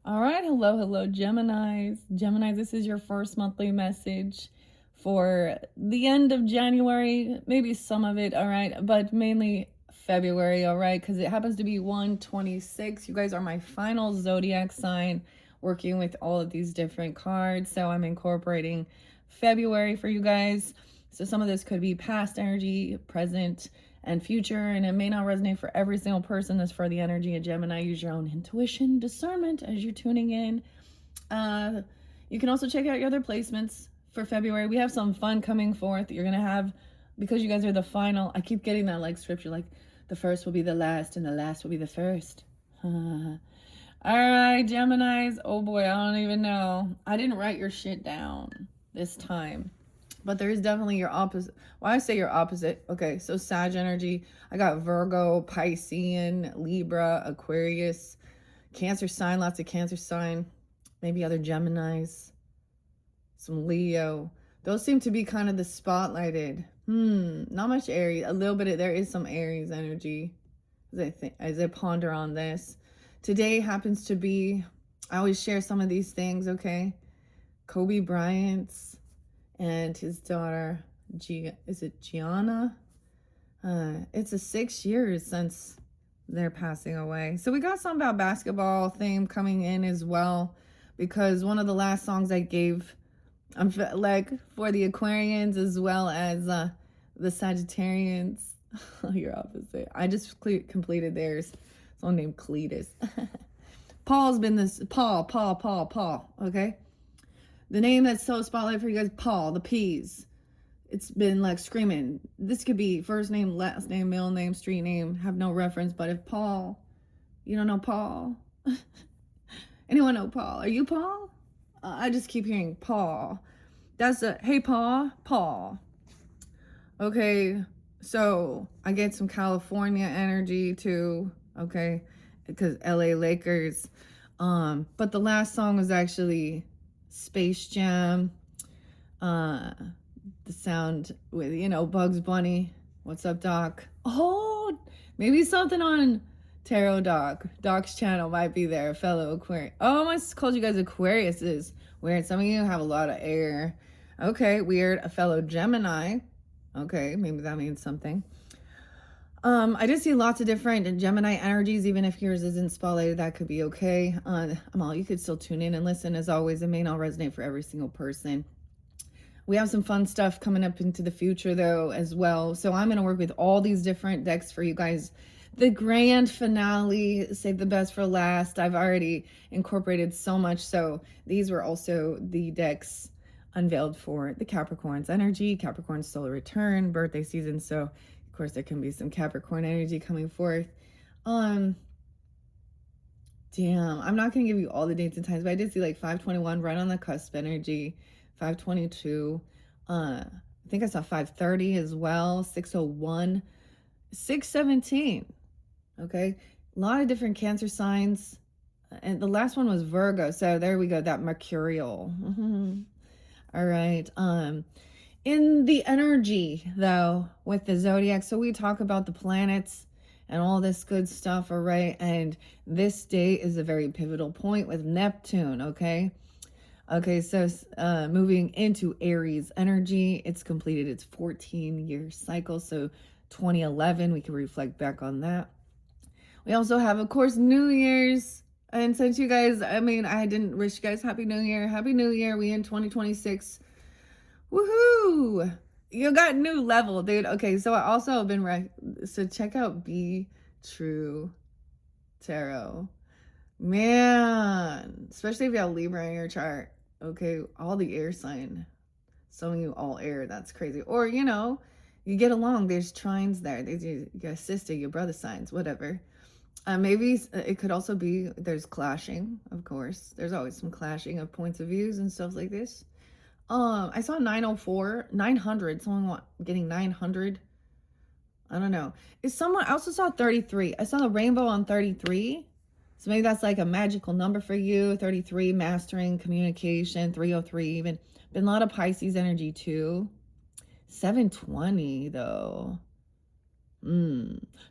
All right, hello, Geminis. Geminis, this is your first monthly message for the end of January, maybe some of it, all right, but mainly February, all right, because it happens to be 126. You guys are my final zodiac sign, working with all of these different cards. So I'm incorporating February for you guys. So some of this could be past energy, present, and future, and it may not resonate for every single person. That's for the energy of Gemini. Use your own intuition, discernment as you're tuning in. You can also check out your other placements for February. We have some fun coming forth. You're gonna have, because you guys are the final. I keep getting that like scripture, like the first will be the last and the last will be the first. All right, Geminis. Oh boy, I don't even know. I didn't write your shit down this time. But there is definitely your opposite. Why I say your opposite? Okay, so Sag energy. I got Virgo, Piscean, Libra, Aquarius, Cancer sign, lots of Cancer sign. Maybe other Geminis, some Leo. Those seem to be kind of the spotlighted. Not much Aries. A little bit there is some Aries energy as I ponder on this. Today happens to be, I always share some of these things, okay? Kobe Bryant's and his daughter, is it Gianna? It's a 6 years since they're passing away. So we got some about basketball theme coming in as well, because one of the last songs I gave, I'm like for the Aquarians as well as the Sagittarians. You're opposite. I just completed theirs. Someone named Cletus. Paul's been this Paul. Okay. The name that's so spotlight for you guys, Paul, the P's. It's been like screaming. This could be first name, last name, middle name, street name, have no reference. But if Paul, you don't know Paul. Anyone know Paul? Are you Paul? I just keep hearing Paul. That's a, hey, Paul. Okay, so I get some California energy too, okay, because LA Lakers. But the last song was actually Space Jam, the sound with, Bugs Bunny. What's up, Doc? Oh, maybe something on Tarot Doc. Doc's channel might be there, fellow Aquarius. Oh, I called you guys Aquariuses. Weird. Some of you have a lot of air. Okay, weird. A fellow Gemini. Okay, maybe that means something. I did see lots of different Gemini energies. Even if yours isn't spotlighted, that could be okay. You could still tune in and listen. As always, it may not resonate for every single person. We have some fun stuff coming up into the future, though, as well. So I'm going to work with all these different decks for you guys. The grand finale, save the best for last. I've already incorporated so much. So these were also the decks unveiled for the Capricorn's energy, Capricorn's solar return, birthday season. So of course there can be some Capricorn energy coming forth. Damn, I'm not gonna give you all the dates and times, but I did see like 521 right on the cusp energy, 522. I think I saw 530 as well, 601, 617. Okay, a lot of different Cancer signs, and the last one was Virgo. So there we go, that Mercurial. All right. In the energy, though, with the zodiac, so we talk about the planets and all this good stuff, all right? And this day is a very pivotal point with Neptune, okay? Okay, so moving into Aries energy, it's completed its 14-year cycle. So 2011, we can reflect back on that. We also have, of course, New Year's. And since you guys, I didn't wish you guys Happy New Year. Happy New Year. We in 2026. Woohoo! You got new level, dude. Okay, so I also have been so check out Be True Tarot. Man, especially if you have Libra in your chart. Okay, all the air sign. Some of you all air. That's crazy. Or, you get along. There's trines there. There's your sister, your brother signs, whatever. Maybe it could also be there's clashing, of course. There's always some clashing of points of views and stuff like this. I saw 904, 900. Someone getting 900. I don't know. I also saw 33. I saw the rainbow on 33. So maybe that's like a magical number for you. 33, mastering, communication, 303 even. Been a lot of Pisces energy too. 720 though.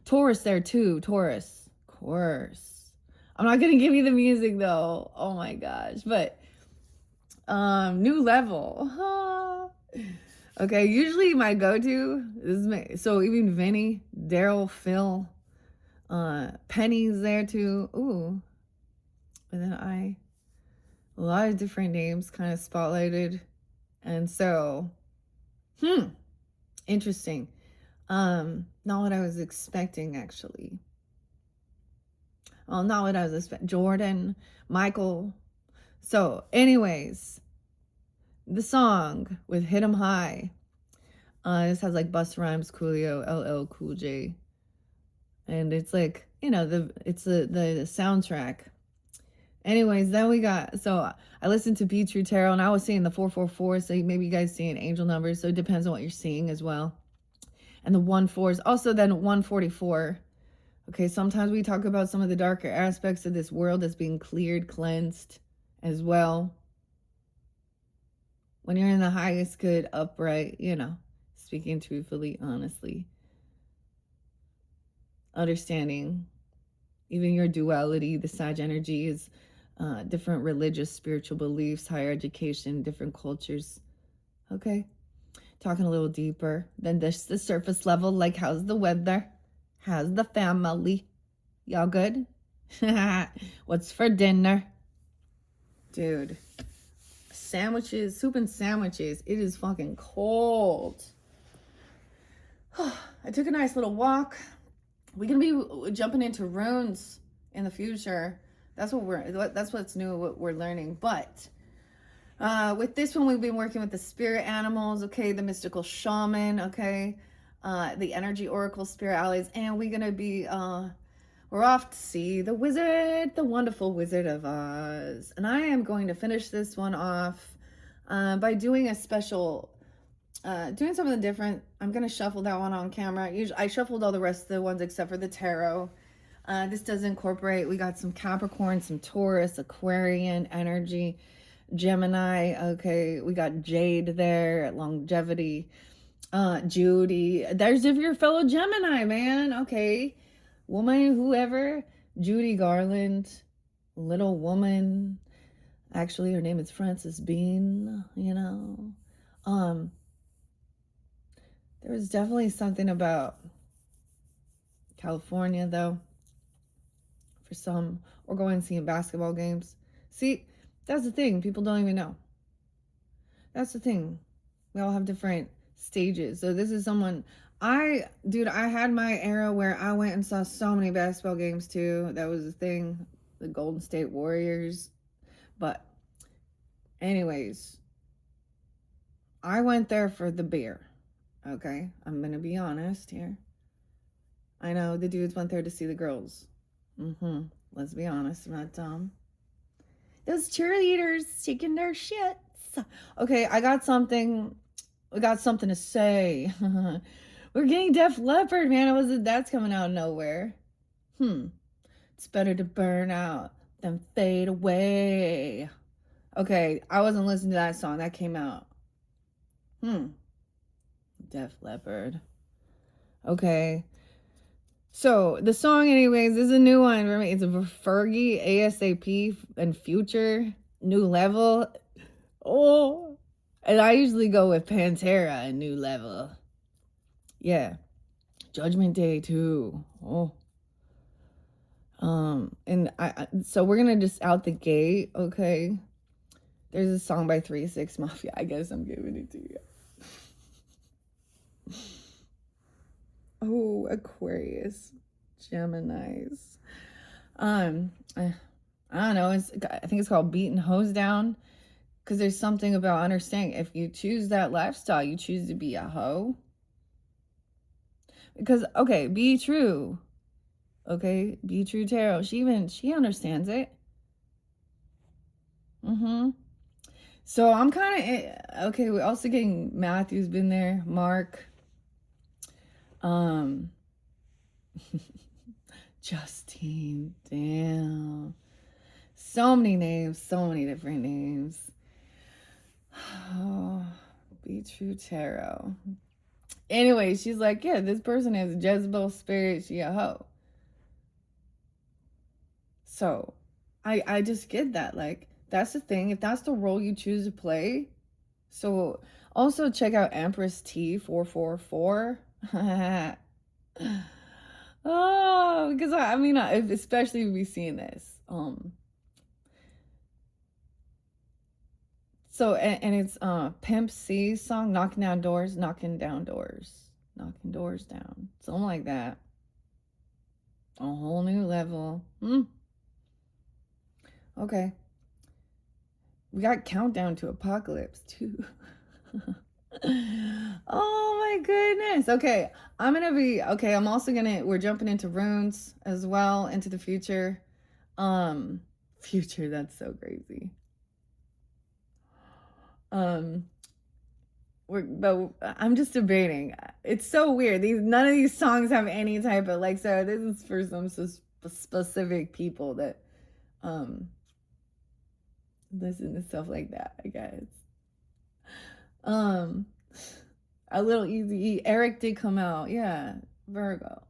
Taurus there too. Taurus. Of course. I'm not gonna give you the music though. Oh my gosh. But new level. Okay, usually my go-to is so even Vinny, Daryl, Phil, Penny's there too. Ooh. And then a lot of different names kind of spotlighted. And so, interesting. Not what I was expecting actually. Well, not what I was expecting. Jordan, Michael. So, anyways, the song with Hit 'em High. This has like Busta Rhymes, Coolio, LL Cool J. And it's like, it's the soundtrack. Anyways, then we got, so I listened to Be True Tarot, and I was seeing the 444, so maybe you guys seeing angel numbers, so it depends on what you're seeing as well. And the 1/4s, also then 144. Okay, sometimes we talk about some of the darker aspects of this world that's being cleared, cleansed as well. When you're in the highest good, upright, speaking truthfully, honestly, understanding even your duality, the Sag energy is different religious, spiritual beliefs, higher education, different cultures. Okay, talking a little deeper than just the surface level, like how's the weather? How's the family? Y'all good? What's for dinner? Dude, sandwiches, soup and sandwiches. It is fucking cold. I took a nice little walk. We're gonna be jumping into runes in the future. That's what's new, what we're learning. But with this one, we've been working with the spirit animals, okay, the mystical shaman, okay, the energy oracle, spirit allies, and we're gonna be we're off to see the wizard, the wonderful Wizard of Oz. And I am going to finish this one off by doing a special doing something different. I'm gonna shuffle that one on camera. Usually I shuffled all the rest of the ones except for the tarot. This does incorporate, we got some Capricorn, some Taurus, Aquarian energy, Gemini. Okay, we got Jade there, longevity, Judy. There's if your fellow Gemini, man. Okay, woman, whoever, Judy Garland, Little Woman. Actually, her name is Frances Bean. There was definitely something about California, though, for some, or going and seeing basketball games. See, that's the thing. People don't even know. That's the thing. We all have different stages. So this is someone, I had my era where I went and saw so many basketball games, too. That was the thing. The Golden State Warriors. But anyways, I went there for the beer. Okay, I'm gonna be honest here. I know the dudes went there to see the girls. Let's be honest, I'm not dumb. Those cheerleaders shaking their shits. Okay, I got something to say. We're getting Def Leppard, man. That's coming out of nowhere. It's better to burn out than fade away. Okay, I wasn't listening to that song. That came out. Def Leppard. Okay. So the song, anyways, is a new one for me. It's a Fergie, ASAP, and Future, New Level. Oh, and I usually go with Pantera and New Level. Yeah, Judgment Day too. Oh, and so we're gonna just out the gate. Okay, there's a song by 3 6 Mafia. I guess I'm giving it to you. Oh, Aquarius, Geminis. I don't know. I think it's called Beating Hose Down, because there's something about understanding. If you choose that lifestyle, you choose to be a hoe. Because okay, be true. Okay, Be True Tarot. She understands it. So I'm kind of okay. We're also getting Matthew's been there, Mark. Justine, damn. So many names, so many different names. Oh, Be True Tarot. Anyway, she's like, yeah, this person has Jezebel spirit. She a hoe. So I just get that. Like, that's the thing. If that's the role you choose to play. So also check out Empress T444. Oh, because I mean, especially if we've seen this. So and it's Pimp C's song, knocking down doors, knocking down doors, knocking doors down, something like that. A whole new level. Okay. We got Countdown to Apocalypse too. Oh my goodness. Okay. I'm also we're jumping into runes as well, into the future. Future, that's so crazy. But I'm just debating. It's so weird. None of these songs have any type of like. So this is for some specific people that listen to stuff like that, I guess. A little easy. Eric did come out. Yeah, Virgo.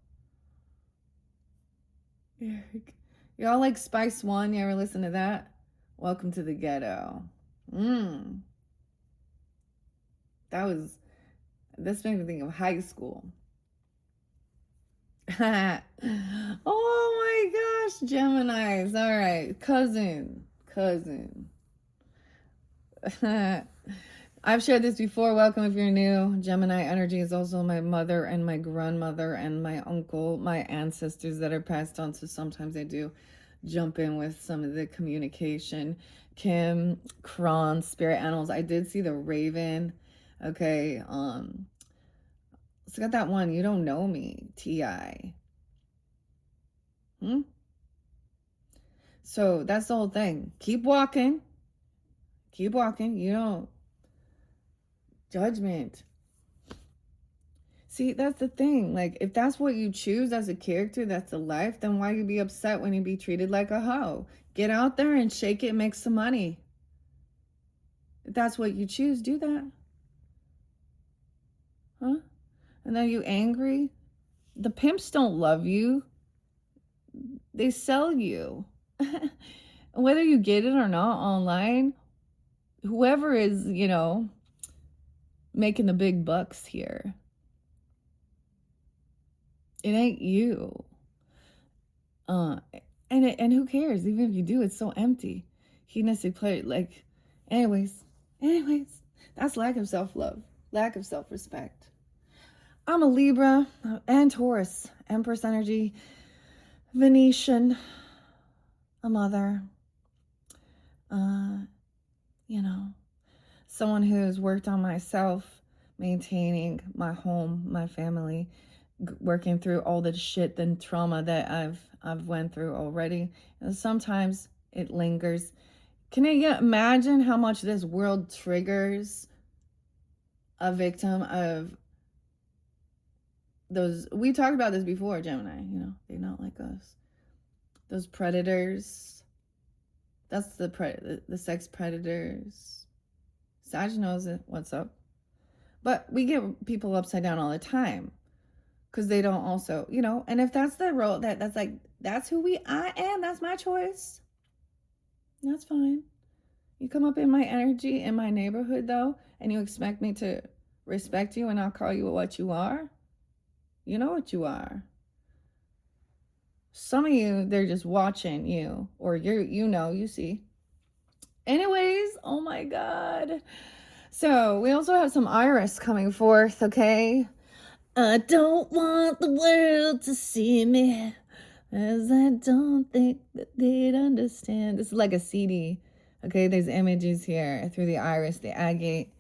Eric. Y'all like Spice One? You ever listen to that? Welcome to the Ghetto. This made me think of high school. Oh my gosh, Geminis. All right, cousin. I've shared this before. Welcome if you're new. Gemini energy is also my mother and my grandmother and my uncle, my ancestors that are passed on. So sometimes I do jump in with some of the communication. Kim, Kron, spirit animals. I did see the Raven. Okay. So got that one. You don't know me. T.I. So that's the whole thing. Keep walking. You know, judgment. See, that's the thing. Like, if that's what you choose as a character, that's a life, then why you be upset when you be treated like a hoe? Get out there and shake it, make some money. If that's what you choose, do that. Huh? And then you angry? The pimps don't love you. They sell you. Whether you get it or not online, whoever is, making the big bucks here, it ain't you. And who cares? Even if you do, it's so empty. Hedonistic play, like, anyways, that's lack of self-love, lack of self-respect. I'm a Libra and Taurus, Empress energy, Venetian, a mother, someone who's worked on myself, maintaining my home, my family, working through all the shit and trauma that I've went through already. And sometimes it lingers. Can you imagine how much this world triggers a victim of those? We talked about this before, Gemini. They're not like us. Those predators. That's the sex predators. Sag knows it. What's up? But we get people upside down all the time because they don't also, and if that's the role, that's who I am. That's my choice. That's fine. You come up in my energy in my neighborhood though, and you expect me to respect you and not call you what you are. You know what you are. Some of you, they're just watching you, or you see. Anyways, oh my God. So we also have some Iris coming forth, okay? I don't want the world to see me, as I don't think that they'd understand. This is like a CD, okay? There's images here through the Iris, the agate.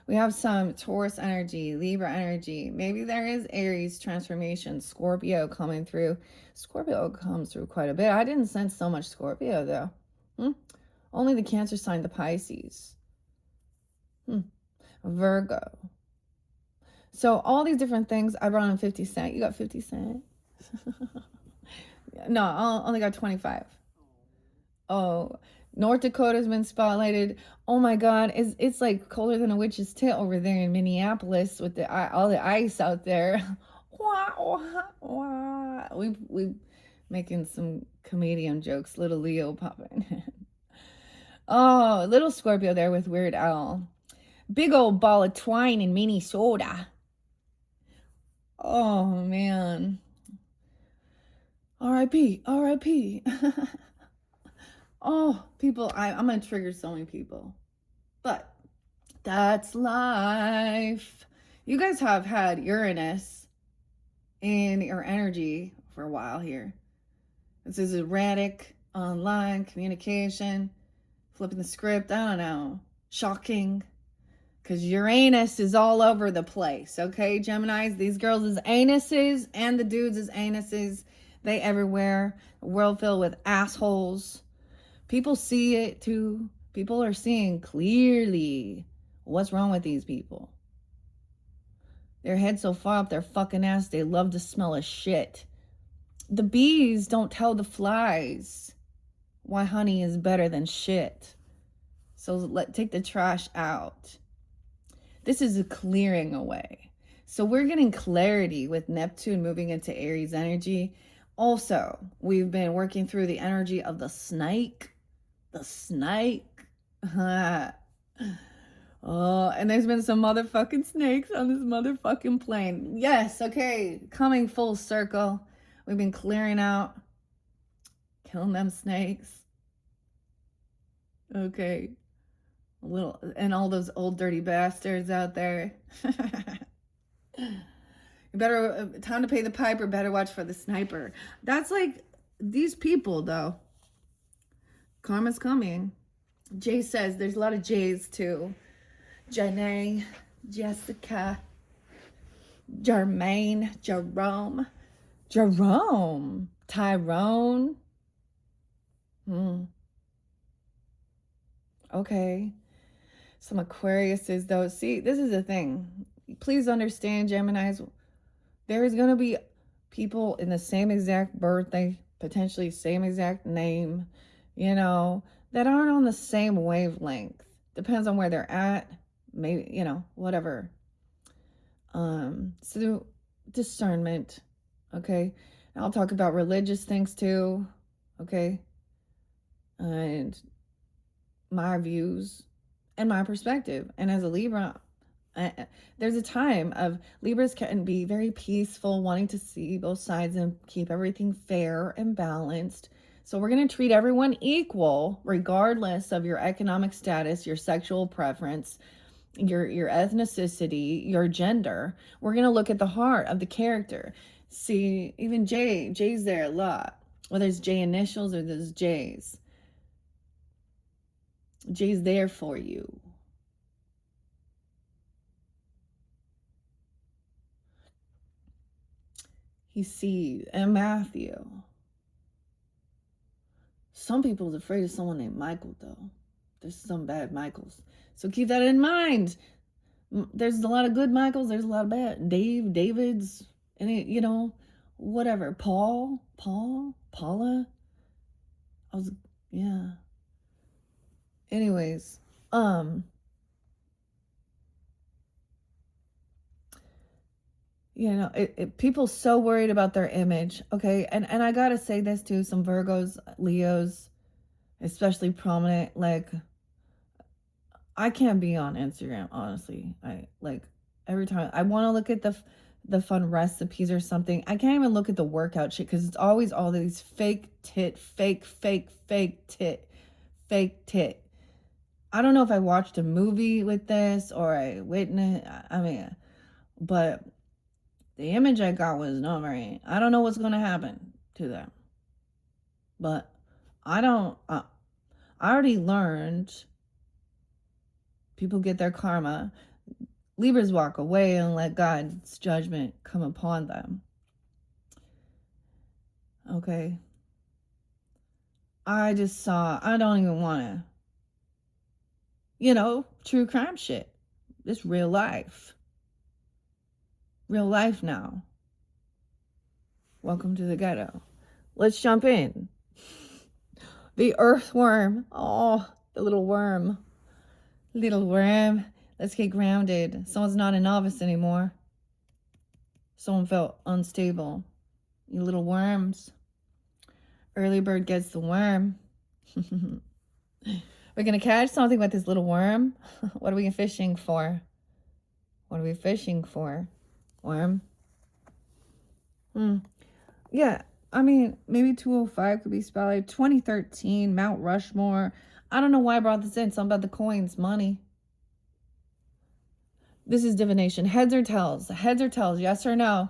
We have some Taurus energy, Libra energy. Maybe there is Aries transformation, Scorpio coming through. Scorpio comes through quite a bit. I didn't sense so much Scorpio, though. Only the Cancer sign, the Pisces. Virgo. So all these different things. I brought in 50 Cent. You got 50 Cent? No, I only got 25. Oh, North Dakota's been spotlighted. Oh my God, it's like colder than a witch's tail over there in Minneapolis with all the ice out there. We making some comedian jokes. Little Leo popping. Oh, little Scorpio there with Weird Al. Big old ball of twine in Minnesota. Oh, man. R.I.P. R.I.P. Oh, people, I'm going to trigger so many people. But that's life. You guys have had Uranus in your energy for a while here. This is erratic, online, communication, flipping the script, I don't know, shocking. Because Uranus is all over the place, okay, Geminis? These girls' anuses and the dudes' anuses, they everywhere. A world filled with assholes. People see it too. People are seeing clearly what's wrong with these people. Their head's so far up their fucking ass, they love to smell of shit. The bees don't tell the flies why honey is better than shit. So take the trash out. This is a clearing away. So we're getting clarity with Neptune moving into Aries energy. Also, we've been working through the energy of the snake. The snake. Oh, and there's been some motherfucking snakes on this motherfucking plane. Yes, okay, coming full circle. We've been clearing out, killing them snakes. Okay. And all those old dirty bastards out there. You better, time to pay the piper, better watch for the sniper. That's like, these people though. Karma's coming. Jay says, there's a lot of J's too. Janae, Jessica, Jermaine, Jerome, Tyrone. Okay. Some Aquariuses though. See, this is the thing. Please understand, Geminis, there is going to be people in the same exact birthday, potentially same exact name, you know, that aren't on the same wavelength. Depends on where they're at. Maybe, you know, whatever. So discernment. Okay. And I'll talk about religious things too. Okay. And my views and my perspective. And as a Libra, there's a time of Libras can be very peaceful, wanting to see both sides and keep everything fair and balanced. So we're going to treat everyone equal, regardless of your economic status, your sexual preference, your ethnicity, your gender. We're going to look at the heart of the character. See, even J's there a lot. Whether it's J initials or there's J's. J's there for you. He sees. And Matthew. Some people's afraid of someone named Michael, though. There's some bad Michaels. So keep that in mind. There's a lot of good Michaels. There's a lot of bad. Davids, any, you know, whatever. Paula. Yeah. Anyways, you know, people so worried about their image. Okay. And I gotta say this too, some Virgos, Leos, especially prominent, like, I can't be on Instagram, honestly. I like every time I want to look at the fun recipes or something. I can't even look at the workout shit because it's always all these fake tit. I don't know if I watched a movie with this or I witnessed. I mean, but the image I got was not very. I don't know what's gonna happen to them, but I don't. I already learned. People get their karma. Libras walk away and let God's judgment come upon them. Okay. I just saw, I don't even want to, you know, true crime shit. It's real life. Real life now. Welcome to the ghetto. Let's jump in. The earthworm. Oh, the little worm. Little worm. Let's get grounded. Someone's not a novice anymore. Someone felt unstable. You little worms. Early bird gets the worm. We're going to catch something with this little worm. What are we fishing for? What are we fishing for? Worm? Yeah, I mean, maybe 205 could be spelled like 2013, Mount Rushmore. I don't know why I brought this in. Something about the coins, money. This is divination. Heads or tails? Heads or tails? Yes or no?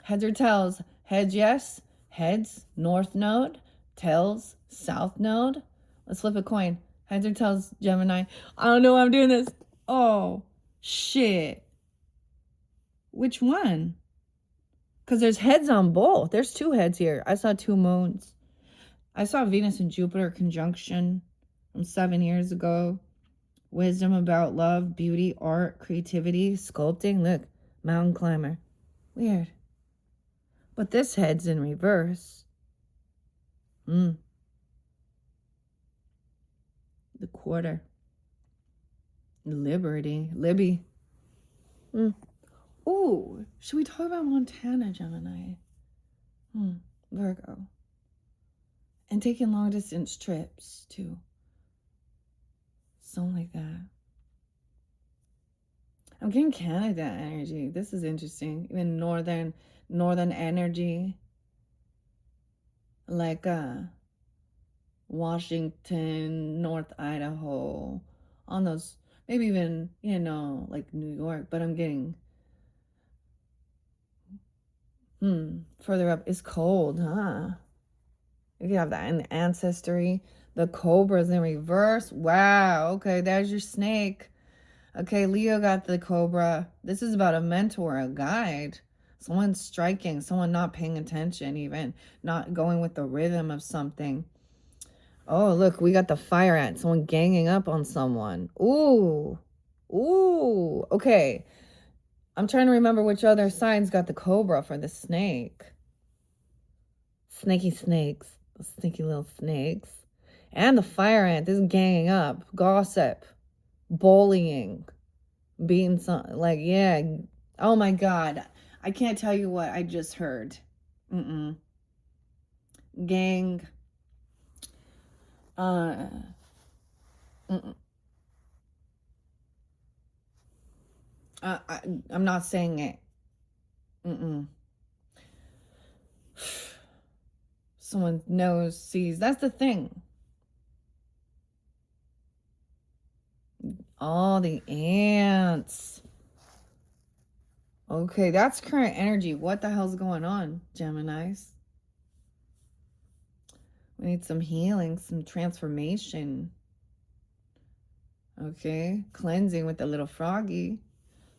Heads or tails? Heads, yes. Heads, north node. Tails, south node. Let's flip a coin. Heads or tails, Gemini? I don't know why I'm doing this. Oh, shit. Which one? Because there's heads on both. There's two heads here. I saw two moons. I saw Venus and Jupiter conjunction from 7 years ago. Wisdom about love, beauty, art, creativity, sculpting. Look, mountain climber. Weird. But this head's in reverse. The quarter. Liberty. Libby. Ooh, should we talk about Montana, Gemini? Virgo. And taking long distance trips too. Something like that. I'm getting Canada energy. This is interesting. Even northern energy. Like Washington, North Idaho. On those, maybe even, like New York. But I'm getting further up. It's cold, huh? You can have that in ancestry. The cobra's in reverse. Wow. Okay, there's your snake. Okay, Leo got the cobra. This is about a mentor, a guide. Someone striking, someone not paying attention, even not going with the rhythm of something. Oh, look, we got the fire ant. Someone ganging up on someone. Ooh. Okay. I'm trying to remember which other signs got the cobra for the snake. Snaky snakes. The sneaky little snakes. And the fire ant. This is ganging up. Gossip. Bullying. Being yeah. Oh my God. I can't tell you what I just heard. Gang. I'm not saying it. Someone knows, sees. That's the thing. Oh, the ants. Okay, that's current energy. What the hell's going on, Geminis? We need some healing, some transformation. Okay, cleansing with the little froggy.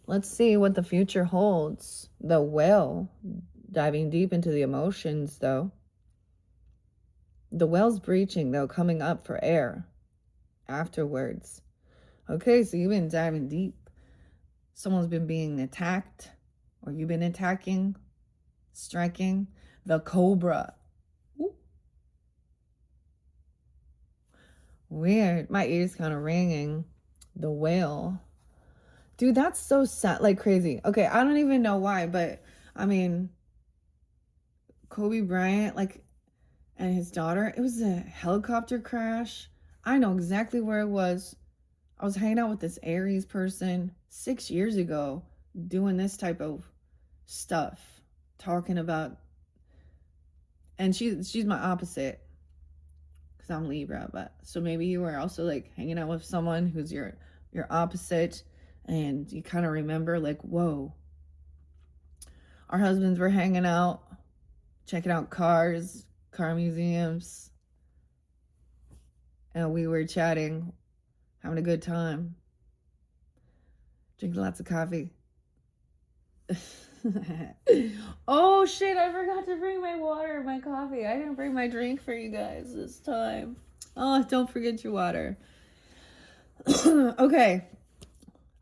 Let's see what the future holds. The whale, diving deep into the emotions, though. The whale's breaching, though, coming up for air afterwards. Okay, so you've been diving deep. Someone's been being attacked, or you've been attacking, striking. The cobra. Ooh. Weird. My ears kind of ringing. The whale. Dude, that's so sad. Like crazy. Okay, I don't even know why, but I mean, Kobe Bryant, and his daughter, it was a helicopter crash. I know exactly where it was. I was hanging out with this Aries person 6 years ago doing this type of stuff, talking about, and she's my opposite because I'm Libra, but so maybe you were also hanging out with someone who's your opposite, and you kind of remember whoa, our husbands were hanging out, checking out car museums, and we were chatting, having a good time, drinking lots of coffee. Oh shit, I forgot to bring my water, my coffee. I didn't bring my drink for you guys this time. Oh, don't forget your water. Okay,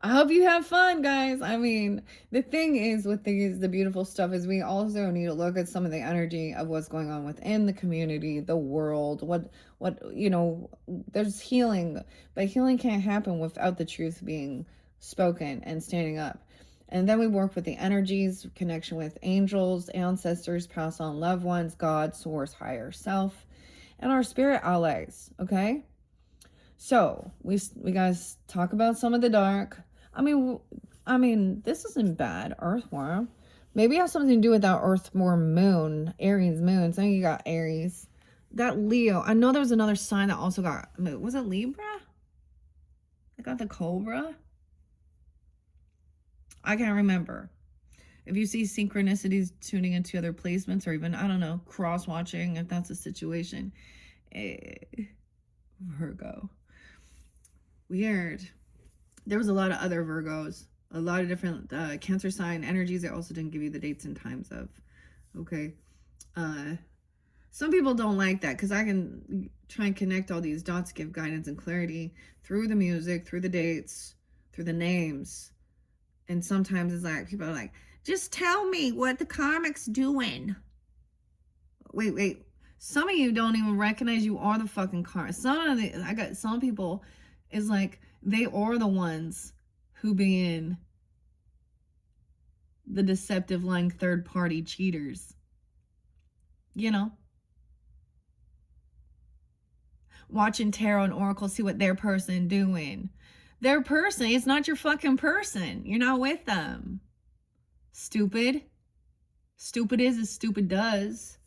I hope you have fun, guys. I mean, the thing is with the beautiful stuff is we also need to look at some of the energy of what's going on within the community, the world, what there's healing, but healing can't happen without the truth being spoken and standing up. And then we work with the energies, connection with angels, ancestors, pass on loved ones, God, source, higher self, and our spirit allies, okay? So we guys talk about some of the dark. I mean, this isn't bad. Earthworm. Maybe it has something to do with that Earthworm moon, Aries moon. So you got Aries. That Leo. I know there was another sign that also got. Was it Libra? I got the Cobra. I can't remember. If you see synchronicities tuning into other placements, or even, I don't know, cross watching, if that's a situation. Virgo. Weird. There was a lot of other Virgos, a lot of different Cancer sign energies. I also didn't give you the dates and times of. Okay. Some people don't like that because I can try and connect all these dots, give guidance and clarity through the music, through the dates, through the names. And sometimes it's like, people are like, just tell me what the karmic's doing. Wait. Some of you don't even recognize you are the fucking karmic. Some people is like, they are the ones who being the deceptive, lying third party cheaters. You know? Watching tarot and oracle, see what their person doing. Their person, it's not your fucking person. You're not with them. Stupid. Stupid is as stupid does.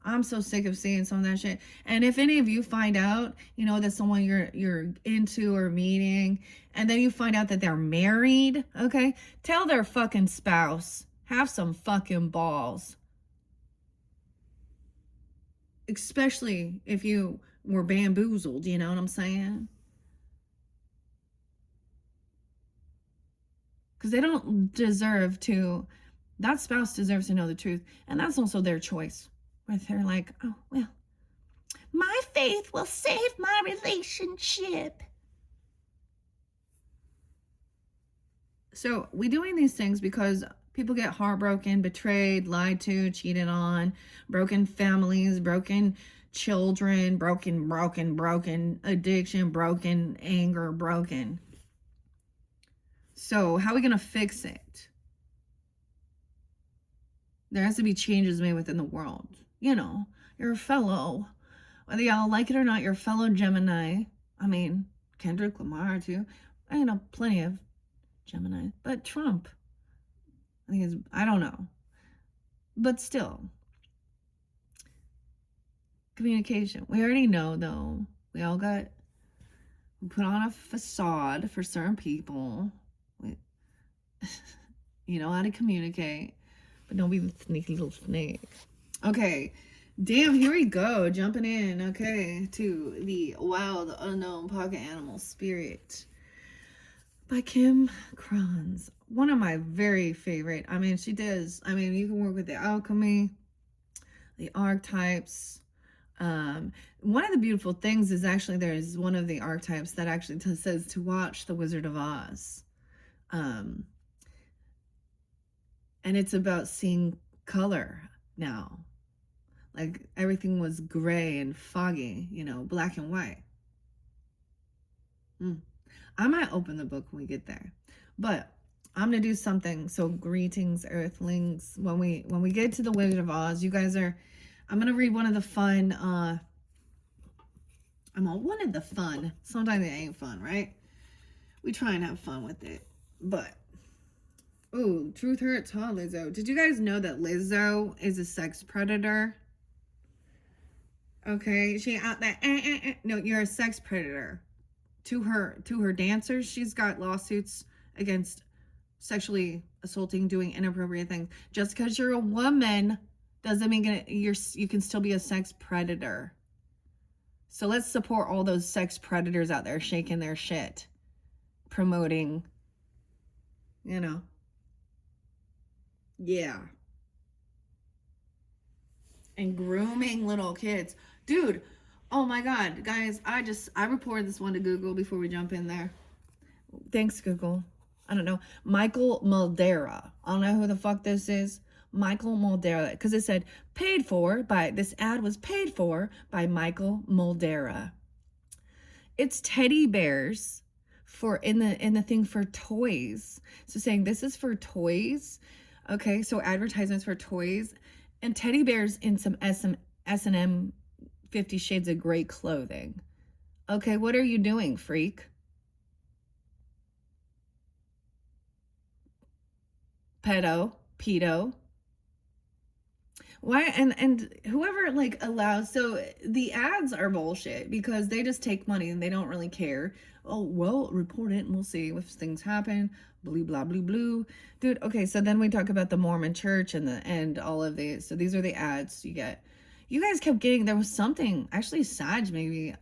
I'm so sick of seeing some of that shit. And if any of you find out, you know, that someone you're into or meeting, and then you find out that they're married, okay? Tell their fucking spouse. Have some fucking balls. Especially if you were bamboozled, you know what I'm saying? Because they don't deserve to, that spouse deserves to know the truth. And that's also their choice. Where they're like, oh, well, my faith will save my relationship. So we're doing these things because people get heartbroken, betrayed, lied to, cheated on, broken families, broken children, broken addiction, broken anger, broken. So how are we going to fix it? There has to be changes made within the world. You know, you're a fellow, whether y'all like it or not, you're a fellow Gemini. I mean, Kendrick Lamar too. I know plenty of Gemini, but Trump, I don't know. But still, communication. We already know though. We put on a facade for certain people. You know how to communicate, but don't be the sneaky little snake. Okay, damn, here we go, jumping in, okay, to the Wild Unknown Pocket Animal Spirit by Kim Kranz. One of my very favorite. I mean, you can work with the alchemy, the archetypes. One of the beautiful things is actually there's one of the archetypes that actually says to watch The Wizard of Oz. And it's about seeing color now. Like everything was gray and foggy, you know, black and white. I might open the book when we get there. But I'm going to do something. So greetings, earthlings. When we get to The Wizard of Oz, you guys I'm going to read one of the fun, sometimes it ain't fun, right? We try and have fun with it. But, ooh, truth hurts, huh, Lizzo? Did you guys know that Lizzo is a sex predator? Okay, she out there, no, you're a sex predator. To her dancers, she's got lawsuits against sexually assaulting, doing inappropriate things. Just because you're a woman doesn't mean you can still be a sex predator. So let's support all those sex predators out there shaking their shit, promoting, you know. Yeah. And grooming little kids. Dude, oh my God, guys, I reported this one to Google before we jump in there. Thanks, Google. I don't know. Michael Muldera. I don't know who the fuck this is. Michael Muldera. Because it said this ad was paid for by Michael Muldera. It's teddy bears for in the thing for toys. So saying this is for toys. Okay, so advertisements for toys and teddy bears in some S&M 50 Shades of Grey clothing. Okay, what are you doing, freak? Pedo. Why and whoever like allows, so the ads are bullshit because they just take money and they don't really care. Oh well, report it and we'll see if things happen. Blue blah blue blue, dude. Okay, so then we talk about the Mormon Church and all of these. So these are the ads you get. You guys kept getting, there was something actually Sag maybe.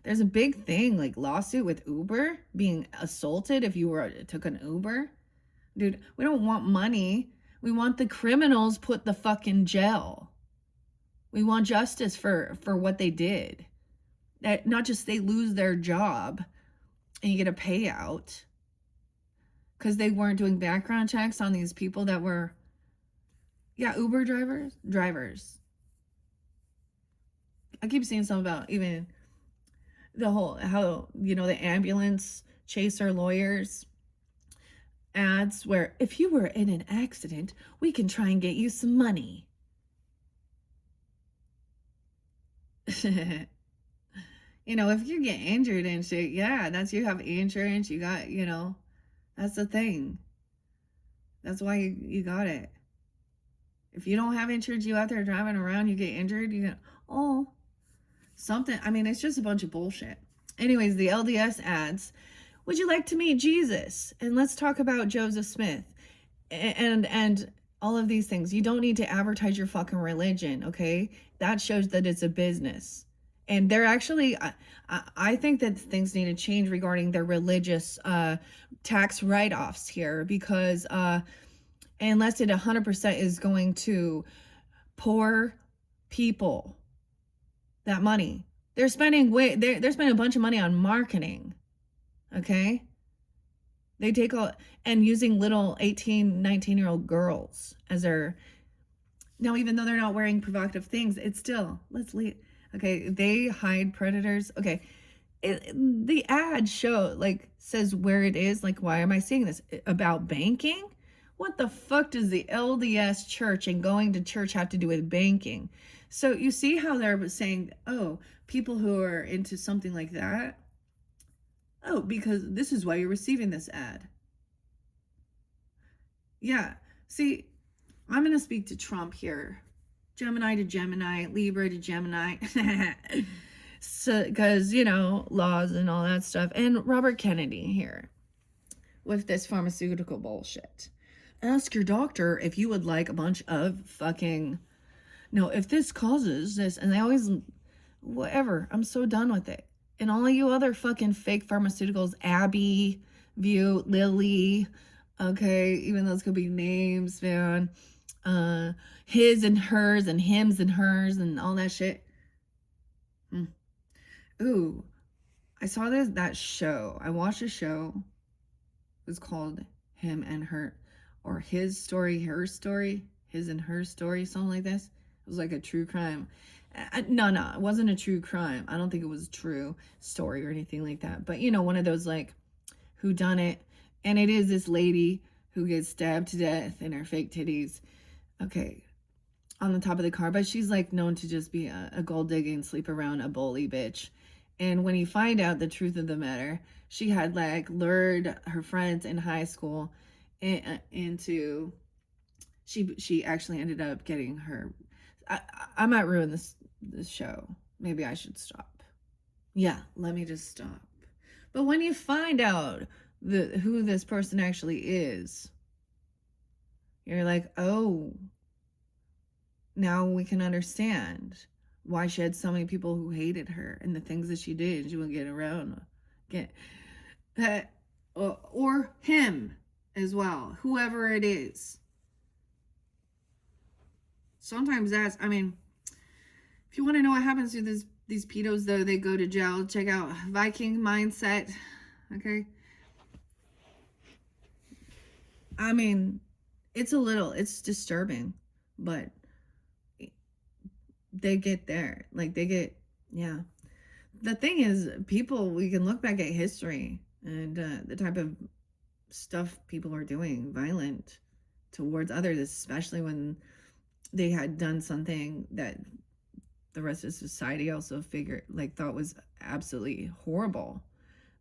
There's a big thing like lawsuit with Uber being assaulted if you took an Uber. Dude, we don't want money. We want the criminals put the fuck in jail. We want justice for what they did. That not just they lose their job and you get a payout because they weren't doing background checks on these people that were, yeah, Uber drivers. I keep seeing something about even the whole, how, you know, the ambulance chaser lawyers ads where if you were in an accident, we can try and get you some money. You know, if you get injured and shit, yeah, that's, you have insurance, you got, you know, that's the thing. That's why you got it. If you don't have insurance, you out there driving around, you get injured, you get, oh, something. I mean, it's just a bunch of bullshit. Anyways, the LDS ads. Would you like to meet Jesus? And let's talk about Joseph Smith and all of these things. You don't need to advertise your fucking religion, okay? That shows that it's a business. And they're actually, I think that things need to change regarding their religious tax write-offs here because unless it 100% is going to poor people, that money. They're spending they're spending a bunch of money on marketing. Okay, they take all and using little 18, 19-year-old girls as their, now even though they're not wearing provocative things, it's still, let's leave. Okay, they hide predators. Okay, the ad show like says where it is. Like, why am I seeing this about banking? What the fuck does the LDS church and going to church have to do with banking? So you see how they're saying, oh, people who are into something like that, oh, because this is why you're receiving this ad. Yeah. See, I'm going to speak to Trump here. Gemini to Gemini, Libra to Gemini. So, because, you know, laws and all that stuff. And Robert Kennedy here with this pharmaceutical bullshit. Ask your doctor if you would like a bunch of fucking, no, if this causes this, and they always, whatever, I'm so done with it. And all you other fucking fake pharmaceuticals, Abby, View, Lilly, okay, even those could be names, man. His and hers and hims and hers and all that shit. Ooh, I saw that show. I watched a show. It was called Him and Her, or His Story, Her Story, His and Her Story, something like this. It was like a true crime. No, it wasn't a true crime. I don't think it was a true story or anything like that. But, you know, one of those, like, whodunit. And it is this lady who gets stabbed to death in her fake titties. Okay, on the top of the car. But she's, like, known to just be a gold digging, sleep around, a bully bitch. And when you find out the truth of the matter, she had, like, lured her friends in high school into... She actually ended up getting her... I might ruin this show. Maybe I should stop. Yeah, let me just stop. But when you find out who this person actually is, you're like, oh, now we can understand why she had so many people who hated her and the things that she did. She would get around, or him as well, whoever it is. Sometimes that's, I mean, if you want to know what happens to these pedos, though, they go to jail. Check out Viking Mindset, okay? I mean, it's disturbing, but they get there. Like, they get, yeah. The thing is, people, we can look back at history, and the type of stuff people are doing, violent towards others, especially when they had done something that the rest of society also thought was absolutely horrible.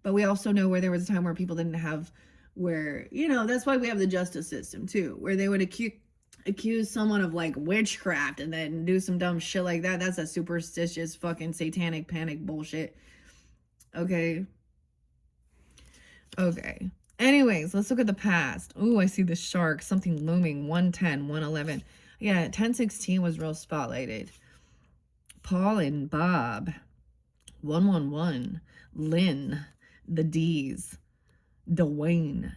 But we also know where there was a time where people didn't have, where, that's why we have the justice system too, where they would accuse someone of like witchcraft and then do some dumb shit like that. That's a superstitious fucking satanic panic bullshit. Okay. Anyways, let's look at the past. Oh, I see the shark, something looming. 110, 111. Yeah, 1016 was real spotlighted. Paul and Bob. 111. Lynn. The D's. Dwayne.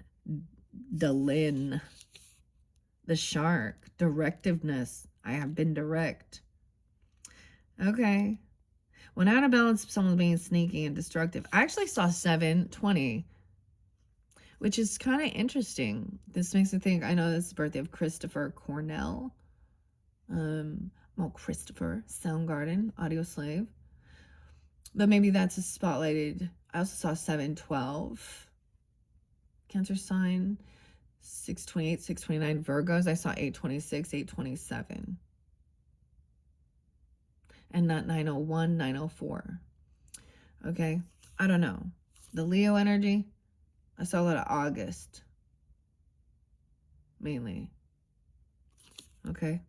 Delyn. The shark. Directiveness. I have been direct. Okay. When out of balance, someone's being sneaky and destructive. I actually saw 720, which is kind of interesting. This makes me think, I know this is the birthday of Christopher Cornell. Well, Christopher, Soundgarden, Audio Slave. But maybe that's a spotlighted. I also saw 712. Cancer sign. 628, 629 Virgos. I saw 826, 827. And not 901, 904. Okay. I don't know. The Leo energy, I saw a lot of August. Mainly. Okay.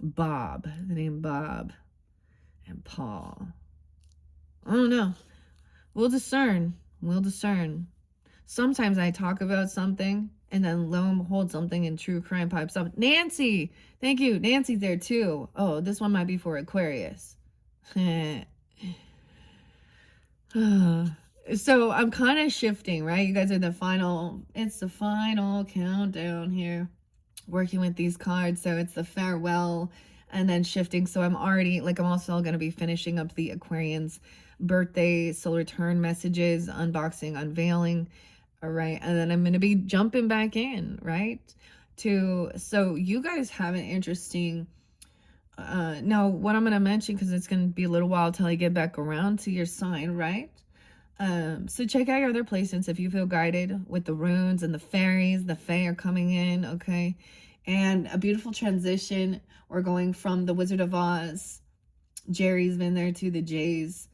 Bob. The name Bob. And Paul. I don't know. We'll discern. Sometimes I talk about something, and then lo and behold, something in true crime pipes up. Nancy! Thank you. Nancy's there too. Oh, this one might be for Aquarius. So I'm kind of shifting, right? You guys are it's the final countdown here. Working with these cards. So it's the farewell and then shifting. So I'm also going to be finishing up the Aquarians birthday solar return messages, unboxing, unveiling. All right. And then I'm going to be jumping back in, right? So you guys have an interesting, now what I'm going to mention, because it's going to be a little while till I get back around to your sign, right? So check out your other placements if you feel guided with the runes and the fairies. The fae are coming in, okay? And a beautiful transition. We're going from the Wizard of Oz. Jerry's been there to the Jays.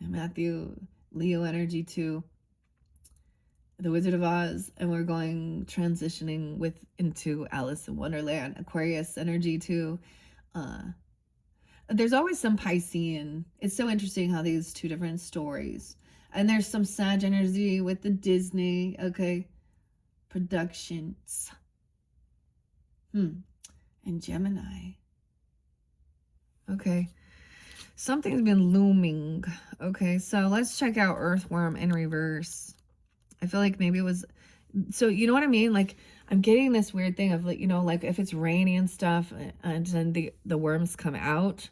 And Matthew, Leo energy to the Wizard of Oz. And we're transitioning into Alice in Wonderland. Aquarius energy too. There's always some Piscean. It's so interesting how these two different stories. And there's some Sag energy with the Disney, okay, productions. And Gemini. Okay. Something's been looming. Okay, so let's check out Earthworm in reverse. I feel like maybe it was... So, you know what I mean? Like, I'm getting this weird thing of, like, like if it's rainy and stuff, and then the worms come out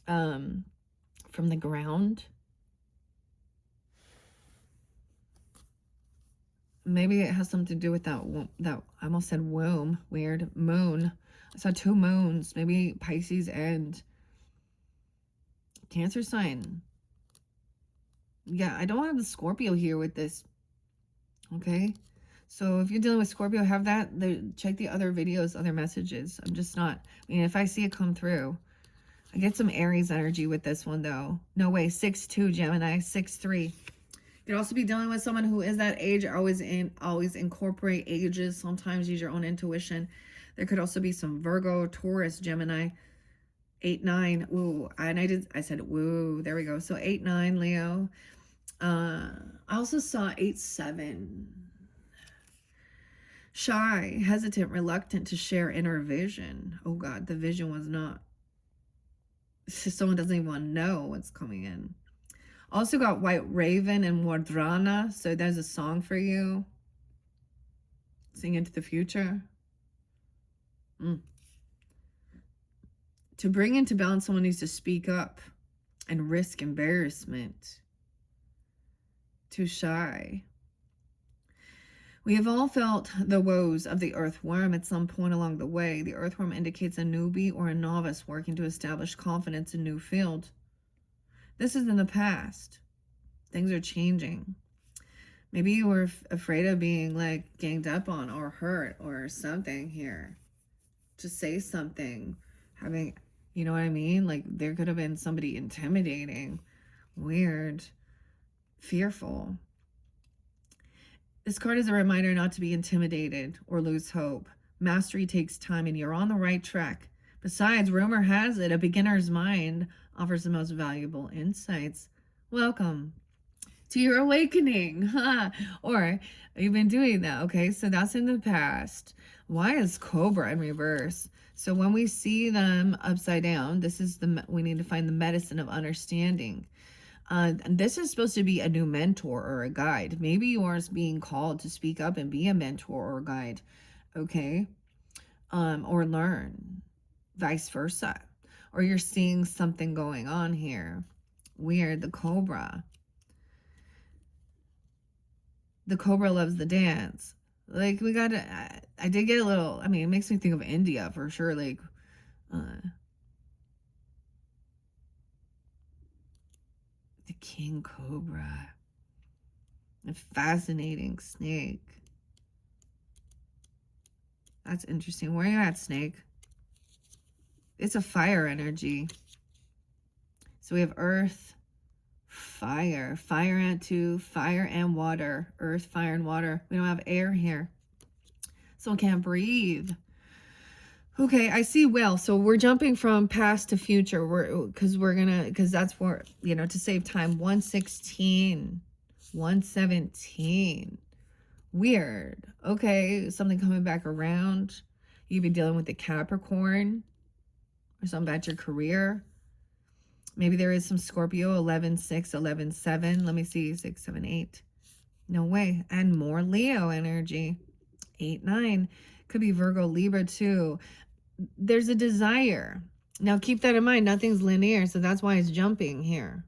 from the ground. Maybe it has something to do with that I almost said womb. Weird. Moon. I saw 2 moons. Maybe Pisces and Cancer sign. Yeah, I don't have the Scorpio here with this. Okay. So if you're dealing with Scorpio, have that. Check the other videos, other messages. I'm just not. I mean, if I see it come through. I get some Aries energy with this one, though. No way. 6-2 Gemini. 6-3. You could also be dealing with someone who is that age. Always incorporate ages. Sometimes use your own intuition. There could also be some Virgo, Taurus, Gemini. 8-9. Ooh, and I said woo. There we go. So 8-9 Leo. I also saw 8-7. Shy, hesitant, reluctant to share inner vision. Oh God, the vision was not. Someone doesn't even want to know what's coming in. Also got White Raven and Wardrana. So there's a song for you. Sing into the future. To bring into balance, someone needs to speak up and risk embarrassment. Too shy. We have all felt the woes of the earthworm at some point along the way. The earthworm indicates a newbie or a novice working to establish confidence in a new field. This is in the past. Things are changing. Maybe you were afraid of being like ganged up on or hurt or something here. To say something, having, you know what I mean? Like there could have been somebody intimidating, weird, fearful. This card is a reminder not to be intimidated or lose hope. Mastery takes time and you're on the right track. Besides, rumor has it, a beginner's mind offers the most valuable insights. Welcome to your awakening. Or you've been doing that. Okay, so that's in the past. Why is Cobra in reverse? So when we see them upside down, this is we need to find the medicine of understanding. This is supposed to be a new mentor or a guide. Maybe you are being called to speak up and be a mentor or a guide, okay? Or learn, vice versa. Or you're seeing something going on here. Weird, the Cobra. The Cobra loves the dance. Like, we gotta, I did get a little, I mean, it makes me think of India for sure, like, the King Cobra. A fascinating snake. That's interesting. Where are you at, snake? It's a fire energy. So we have earth, fire. Fire and two, fire and water. Earth, fire, and water. We don't have air here. So I can't breathe. Okay, I see well. So we're jumping from past to future. Because that's where, you know, to save time. 116, 117. Weird. Okay, something coming back around. You'd be dealing with the Capricorn or something about your career. Maybe there is some Scorpio, 11, 6, 11, 7. Let me see, 6, 7, 8. No way. And more Leo energy. 8, 9. Could be Virgo, Libra too. There's a desire. Now keep that in mind. Nothing's linear, so that's why it's jumping here.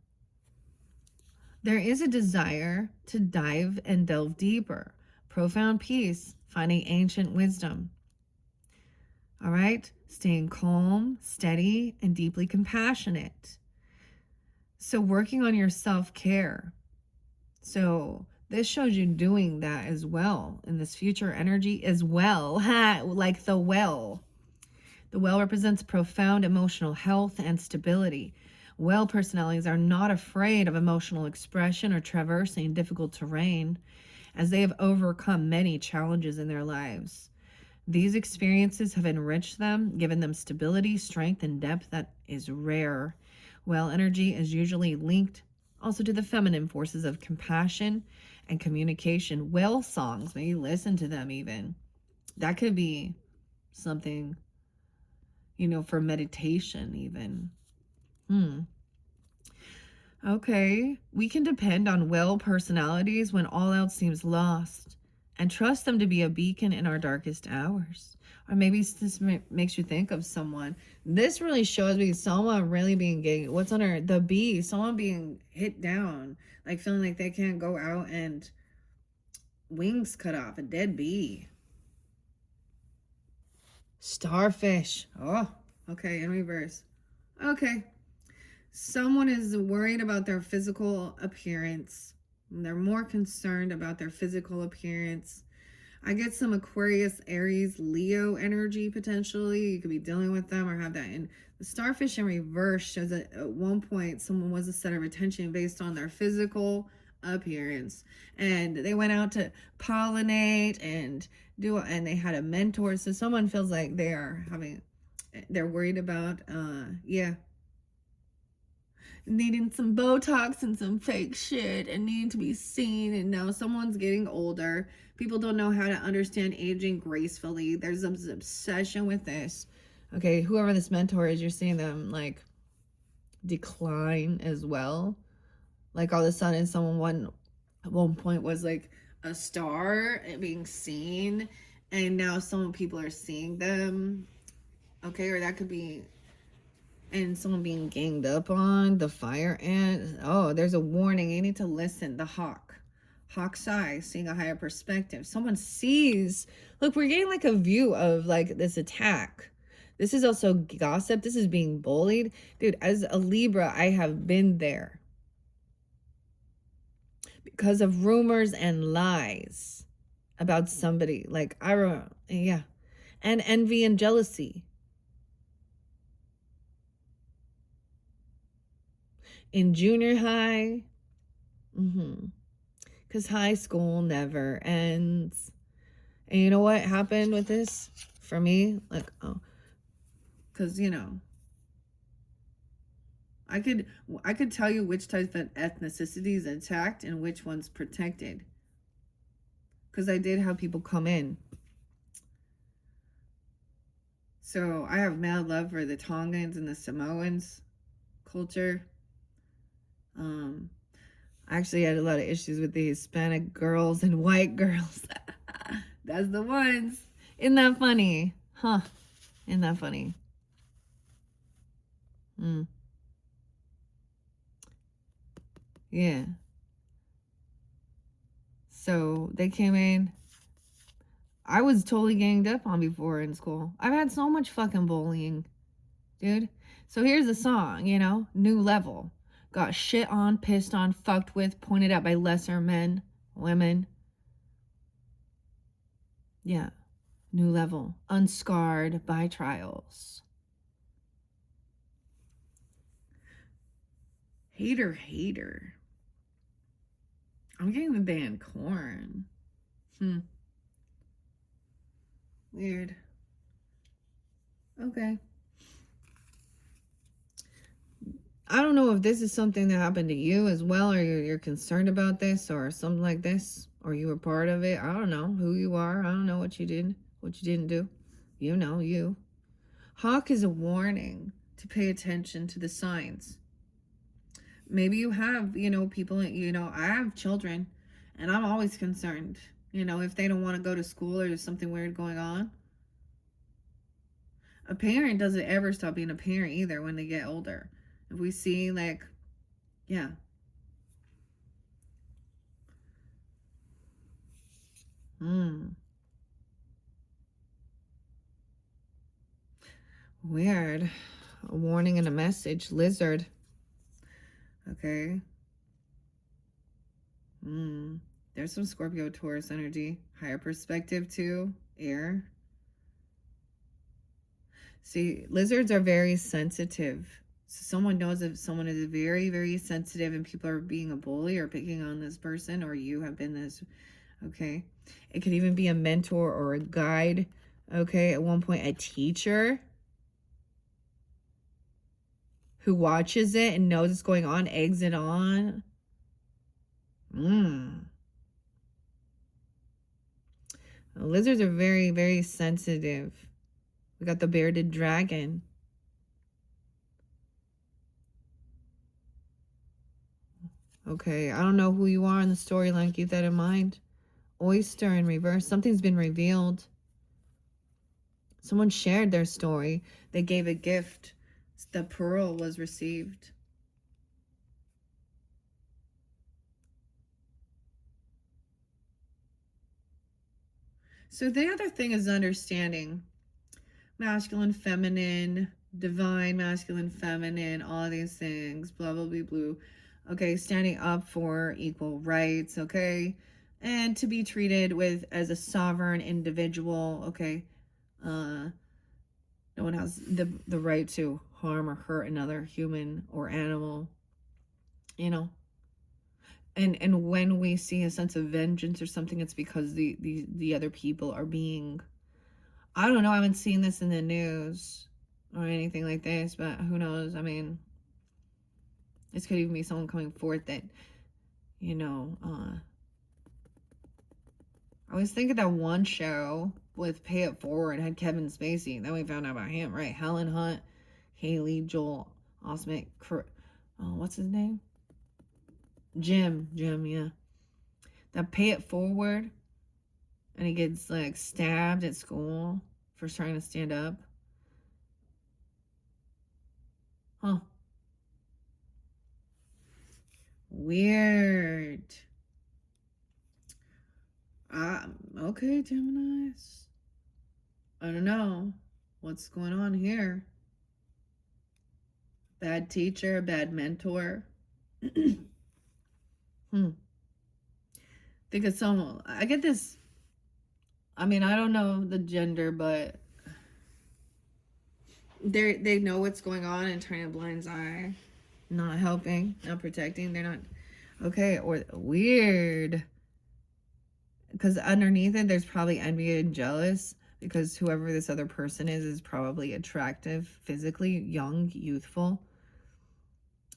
There is a desire to dive and delve deeper. Profound peace, finding ancient wisdom. All right? Staying calm, steady, and deeply compassionate. So working on your self-care. So this shows you doing that as well in this future energy as well. Like the well. The well represents profound emotional health and stability. Well personalities are not afraid of emotional expression or traversing difficult terrain, as they have overcome many challenges in their lives. These experiences have enriched them, given them stability, strength, and depth that is rare. Well energy is usually linked also to the feminine forces of compassion and communication. Well songs, maybe listen to them even. That could be something, you know, for meditation even. Okay, we can depend on well personalities when all else seems lost and trust them to be a beacon in our darkest hours. Or maybe this makes you think of someone. This really shows me someone really being gay. What's on her? The bee. Someone being hit down. Like feeling like they can't go out and wings cut off. A dead bee. Starfish. Oh, okay, in reverse. Okay. Someone is worried about their physical appearance. They're more concerned about their physical appearance. I get some Aquarius, Aries, Leo energy potentially. You could be dealing with them or have that. And the starfish in reverse shows that at one point someone was a center of attention based on their physical appearance. And they went out to pollinate and they had a mentor. So someone feels like they're worried about, needing some Botox and some fake shit and needing to be seen. And now someone's getting older. People don't know how to understand aging gracefully. There's an obsession with this. Okay, whoever this mentor is, you're seeing them like decline as well. Like all of a sudden someone at one point was like a star being seen, and now people are seeing them. Okay, or that could be, and someone being ganged up on, the fire ant. Oh, there's a warning. You need to listen. The hawk's eye, seeing a higher perspective. Someone sees, look, we're getting like a view of like this attack. This is also gossip. This is being bullied. Dude, as a Libra, I have been there. because of rumors and lies about somebody. Like, I remember, yeah. And envy and jealousy. In junior high, because high school never ends. And you know what happened with this for me? Like, oh, because, I could tell you which type of ethnicity is attacked and which one's protected. Because I did have people come in. So I have mad love for the Tongans and the Samoans culture. I actually had a lot of issues with the Hispanic girls and white girls. That's the ones. Isn't that funny? Huh. Isn't that funny? Yeah. So they came in. I was totally ganged up on before in school. I've had so much fucking bullying, dude. So here's the song, New Level. Got shit on, pissed on, fucked with, pointed out by lesser men, women. Yeah. New level. Unscarred by trials. Hater. I'm getting the band Korn. Weird. Okay. I don't know if this is something that happened to you as well, or you're concerned about this, or something like this, or you were part of it. I don't know who you are. I don't know what you did, what you didn't do. You. Hawk is a warning to pay attention to the signs. Maybe you have, people, I have children, and I'm always concerned, if they don't want to go to school or there's something weird going on. A parent doesn't ever stop being a parent either when they get older. If we see, yeah. Weird. A warning and a message. Lizard. Okay. There's some Scorpio Taurus energy. Higher perspective too. Air. See, lizards are very sensitive. So someone knows if someone is very, very sensitive and people are being a bully or picking on this person, or you have been this, okay? It could even be a mentor or a guide, okay? At one point, a teacher who watches it and knows what's going on, eggs it on. Lizards are very, very sensitive. We got the bearded dragon. Okay, I don't know who you are in the storyline. Keep that in mind. Oyster in reverse. Something's been revealed. Someone shared their story. They gave a gift. The pearl was received. So the other thing is understanding masculine, feminine, divine, masculine, feminine, all these things, blah, blah, blah, blah. Okay, standing up for equal rights, okay? And to be treated as a sovereign individual, okay? No one has the right to harm or hurt another human or animal, And when we see a sense of vengeance or something, it's because the other people are being, I don't know, I haven't seen this in the news or anything like this, but who knows? I mean, this could even be someone coming forth that, I was thinking that one show with Pay It Forward had Kevin Spacey. Then we found out about him, right? Helen Hunt, Haley, Joel Osment, what's his name? Jim, yeah. That Pay It Forward, and he gets stabbed at school for trying to stand up. Huh. Weird. Okay, Geminis. I don't know what's going on here. Bad teacher, bad mentor. think it's some, I get this, I mean, I don't know the gender, but they know what's going on and turning a blind eye, not helping, not protecting. They're not okay, or weird. Because underneath it, there's probably envy and jealous because whoever this other person is probably attractive, physically, young, youthful.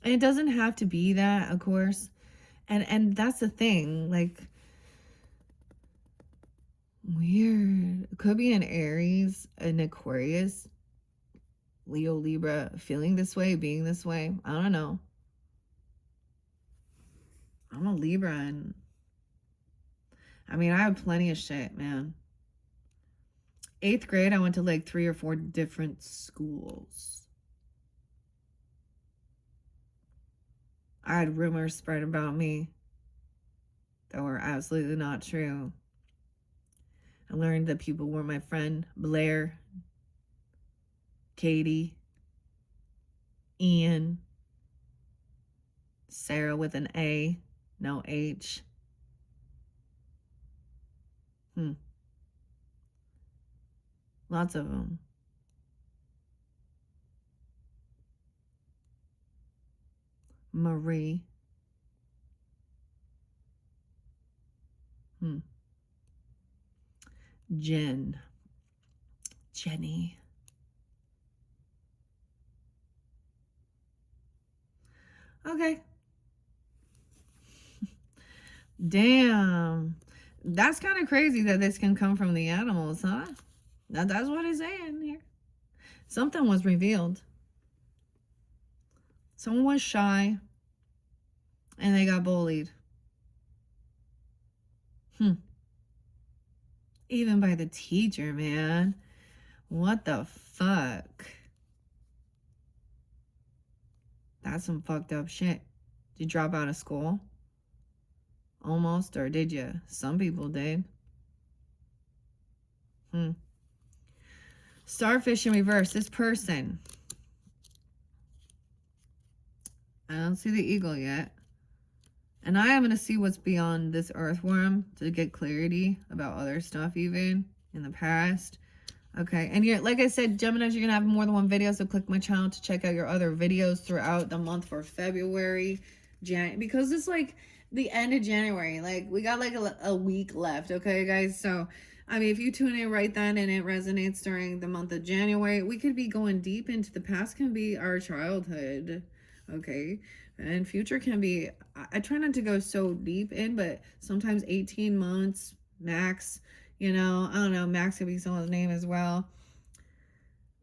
And it doesn't have to be that, of course. And that's the thing, like, weird. It could be an Aries, an Aquarius, Leo, Libra, feeling this way, being this way. I don't know. I'm a Libra, and I mean, I have plenty of shit, man. 8th grade, I went to like 3 or 4 different schools. I had rumors spread about me that were absolutely not true. I learned that people were my friend Blair, Katie, Ian, Sarah with an A, no H. Lots of them. Marie. Jen. Jenny. Okay. Damn. That's kind of crazy that this can come from the animals, huh? That's what it's saying here. Something was revealed. Someone was shy and they got bullied. Even by the teacher, man. What the fuck? That's some fucked up shit. Did you drop out of school? Almost, or did you? Some people did. Starfish in reverse. This person. I don't see the eagle yet. And I am going to see what's beyond this earthworm to get clarity about other stuff even in the past. Okay, and you're, like I said, Geminis, you're going to have more than one video, so click my channel to check out your other videos throughout the month for February. Because it's like the end of January. Like, we got like a week left, okay, guys? So, I mean, if you tune in right then and it resonates during the month of January, we could be going deep into the past, can be our childhood, okay? And future can be, I try not to go so deep in, but sometimes 18 months max, you know, I don't know, max could be someone's name as well.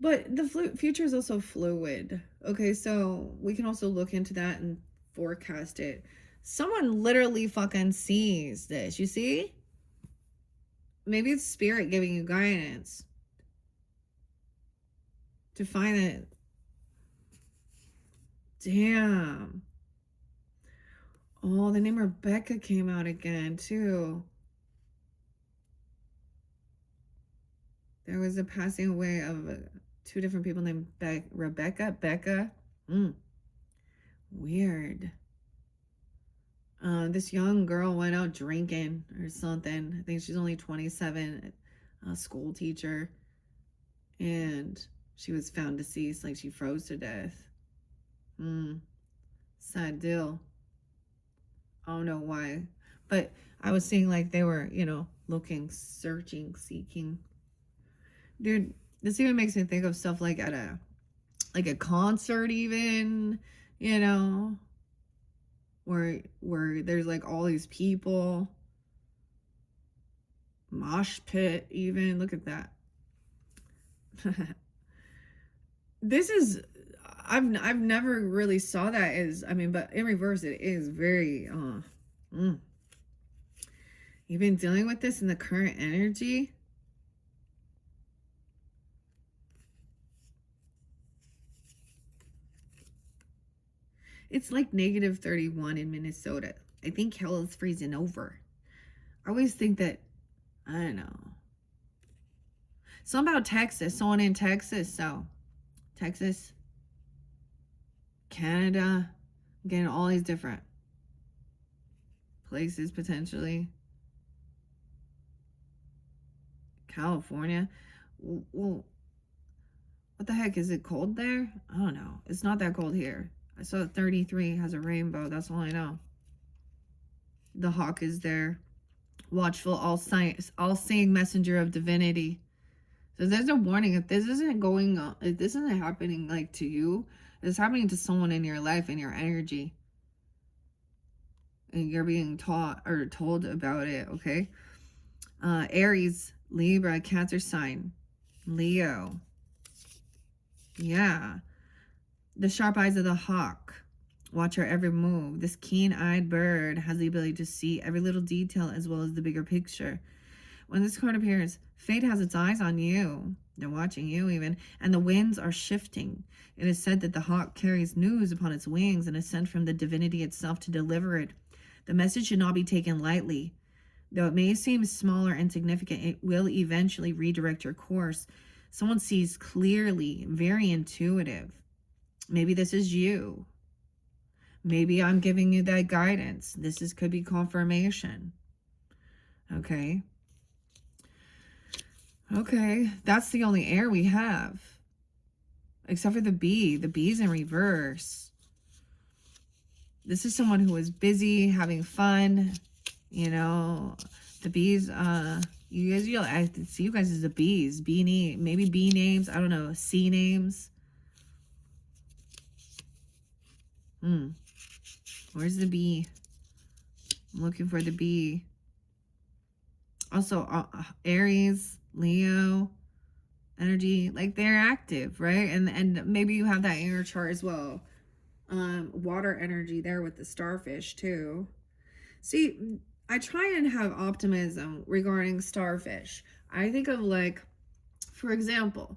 But the future is also fluid, okay? So we can also look into that and forecast it. Someone literally fucking sees this, you see? Maybe it's spirit giving you guidance to find it. Damn. Oh, the name Rebecca came out again, too. There was a passing away of 2 different people named Rebecca. Becca. Weird. This young girl went out drinking or something. I think she's only 27, a school teacher. And she was found deceased, like she froze to death. Sad deal. I don't know why. But I was seeing like they were, you know, looking, searching, seeking. Dude, this even makes me think of stuff like at a concert even, you know, where there's like all these people. Mosh pit even. Look at that. This is, I've never really saw that as, I mean, but in reverse it is very you've been dealing with this in the current energy. It's like -31 in Minnesota. I think hell is freezing over. I always think that, I don't know. Something about Texas. Someone in Texas. So, Texas, Canada, getting all these different places potentially. California. Well, what the heck? Is it cold there? I don't know. It's not that cold here. I saw 33 has a rainbow. That's all I know. The hawk is there. Watchful, all-seeing messenger of divinity. So there's a warning. If this isn't going on, if this isn't happening like to you, it's happening to someone in your life, in your energy. And you're being taught or told about it, okay? Aries, Libra, Cancer sign, Leo. Yeah. The sharp eyes of the hawk. Watch her every move. This keen-eyed bird has the ability to see every little detail as well as the bigger picture. When this card appears, fate has its eyes on you. They're watching you even. And the winds are shifting. It is said that the hawk carries news upon its wings and is sent from the divinity itself to deliver it. The message should not be taken lightly. Though it may seem small or insignificant, it will eventually redirect your course. Someone sees clearly, very intuitive. Maybe this is you. Maybe I'm giving you that guidance. Could be confirmation. Okay. Okay. That's the only air we have. Except for the bee. The bee's in reverse. This is someone who is busy, having fun. You know, the bees, you guys, I see you guys as the bees. Maybe bee names. I don't know. C names. Where's the bee? I'm looking for the bee. Also, Aries, Leo, energy, like they're active, right? And maybe you have that in your chart as well. Water energy there with the starfish too. See, I try and have optimism regarding starfish. I think of like, for example,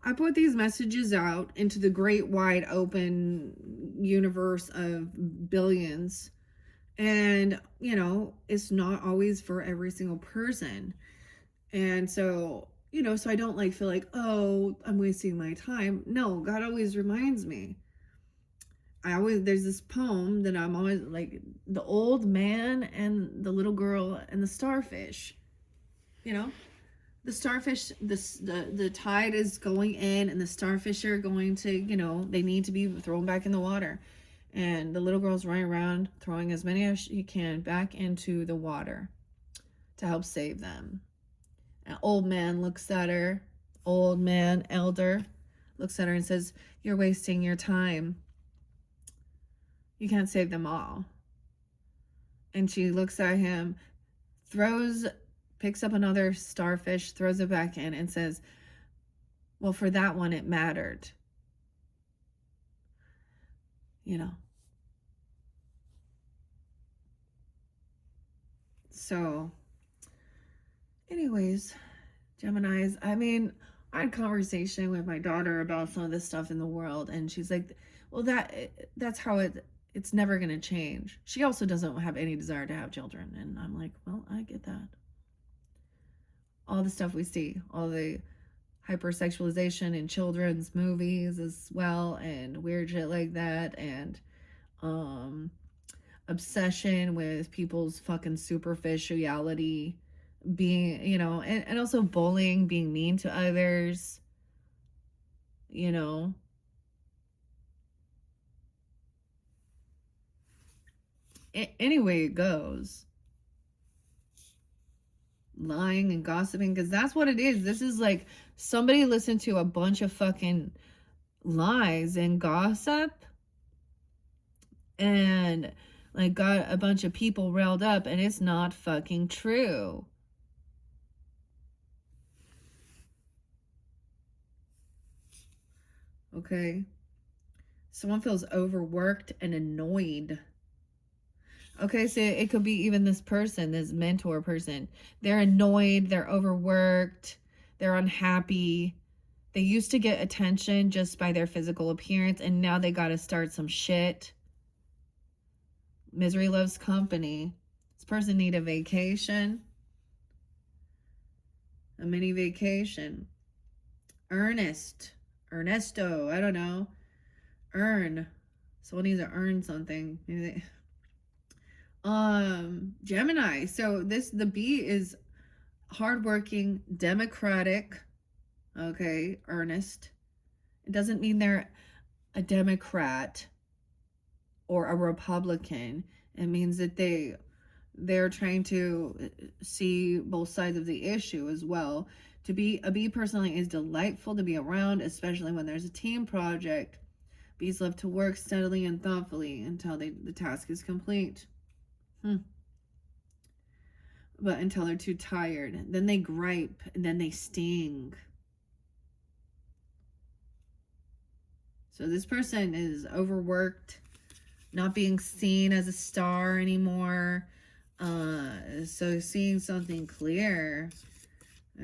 I put these messages out into the great wide open universe of billions. And, you know, it's not always for every single person. And so, you know, so I don't like feel like, oh, I'm wasting my time. No, God always reminds me. There's this poem that I'm always like, the old man and the little girl and the starfish, you know, the starfish, the tide is going in and the starfish are going to, you know, they need to be thrown back in the water. And the little girl's running around throwing as many as she can back into the water to help save them. An old man looks at her, old man, elder, looks at her and says, "You're wasting your time. You can't save them all." And she looks at him, picks up another starfish, throws it back in and says, "Well, for that one, it mattered." You know. So, anyways, Geminis, I mean, I had a conversation with my daughter about some of this stuff in the world, and she's like, well, that's how it's never going to change. She also doesn't have any desire to have children. And I'm like, well, I get that. All the stuff we see, all the hypersexualization in children's movies as well, and weird shit like that, and obsession with people's fucking superficiality, being, you know, and also bullying, being mean to others, you know. Any way it goes. Lying and gossiping, because that's what it is. This is like somebody listened to a bunch of fucking lies and gossip and like got a bunch of people riled up, and it's not fucking true. Okay. Someone feels overworked and annoyed. Okay, so it could be even this person, this mentor person. They're annoyed, they're overworked, they're unhappy. They used to get attention just by their physical appearance, and now they got to start some shit. Misery loves company. This person need a vacation. A mini vacation. Ernesto, I don't know. Earn. Someone needs to earn something. Gemini. So the bee is hardworking, democratic, okay, earnest. It doesn't mean they're a Democrat or a Republican. It means that they're trying to see both sides of the issue as well. To be a bee personally is delightful to be around, especially when there's a team project. Bees love to work steadily and thoughtfully until the task is complete. But until they're too tired. Then they gripe and then they sting. So this person is overworked, not being seen as a star anymore. So seeing something clear.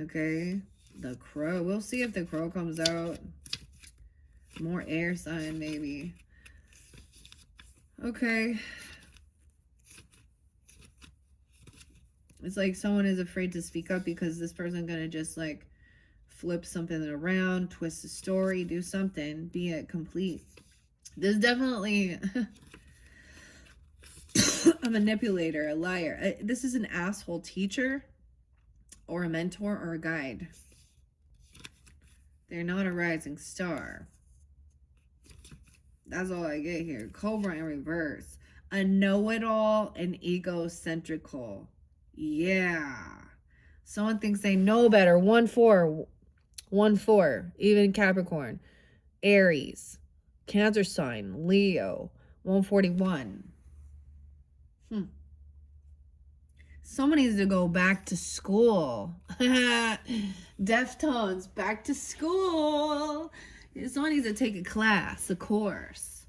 Okay. The crow. We'll see if the crow comes out. More air sign, maybe. Okay. It's like someone is afraid to speak up because this person gonna just like flip something around, twist the story, do something, be it complete. There's definitely a manipulator, a liar. This is an asshole teacher or a mentor or a guide. They're not a rising star. That's all I get here. Cobra in reverse. A know-it-all and egocentrical. Yeah. Someone thinks they know better. 1-4. 1-4. Even Capricorn. Aries. Cancer sign. Leo. 141. Someone needs to go back to school. Deftones. Back to school. Someone needs to take a class, a course.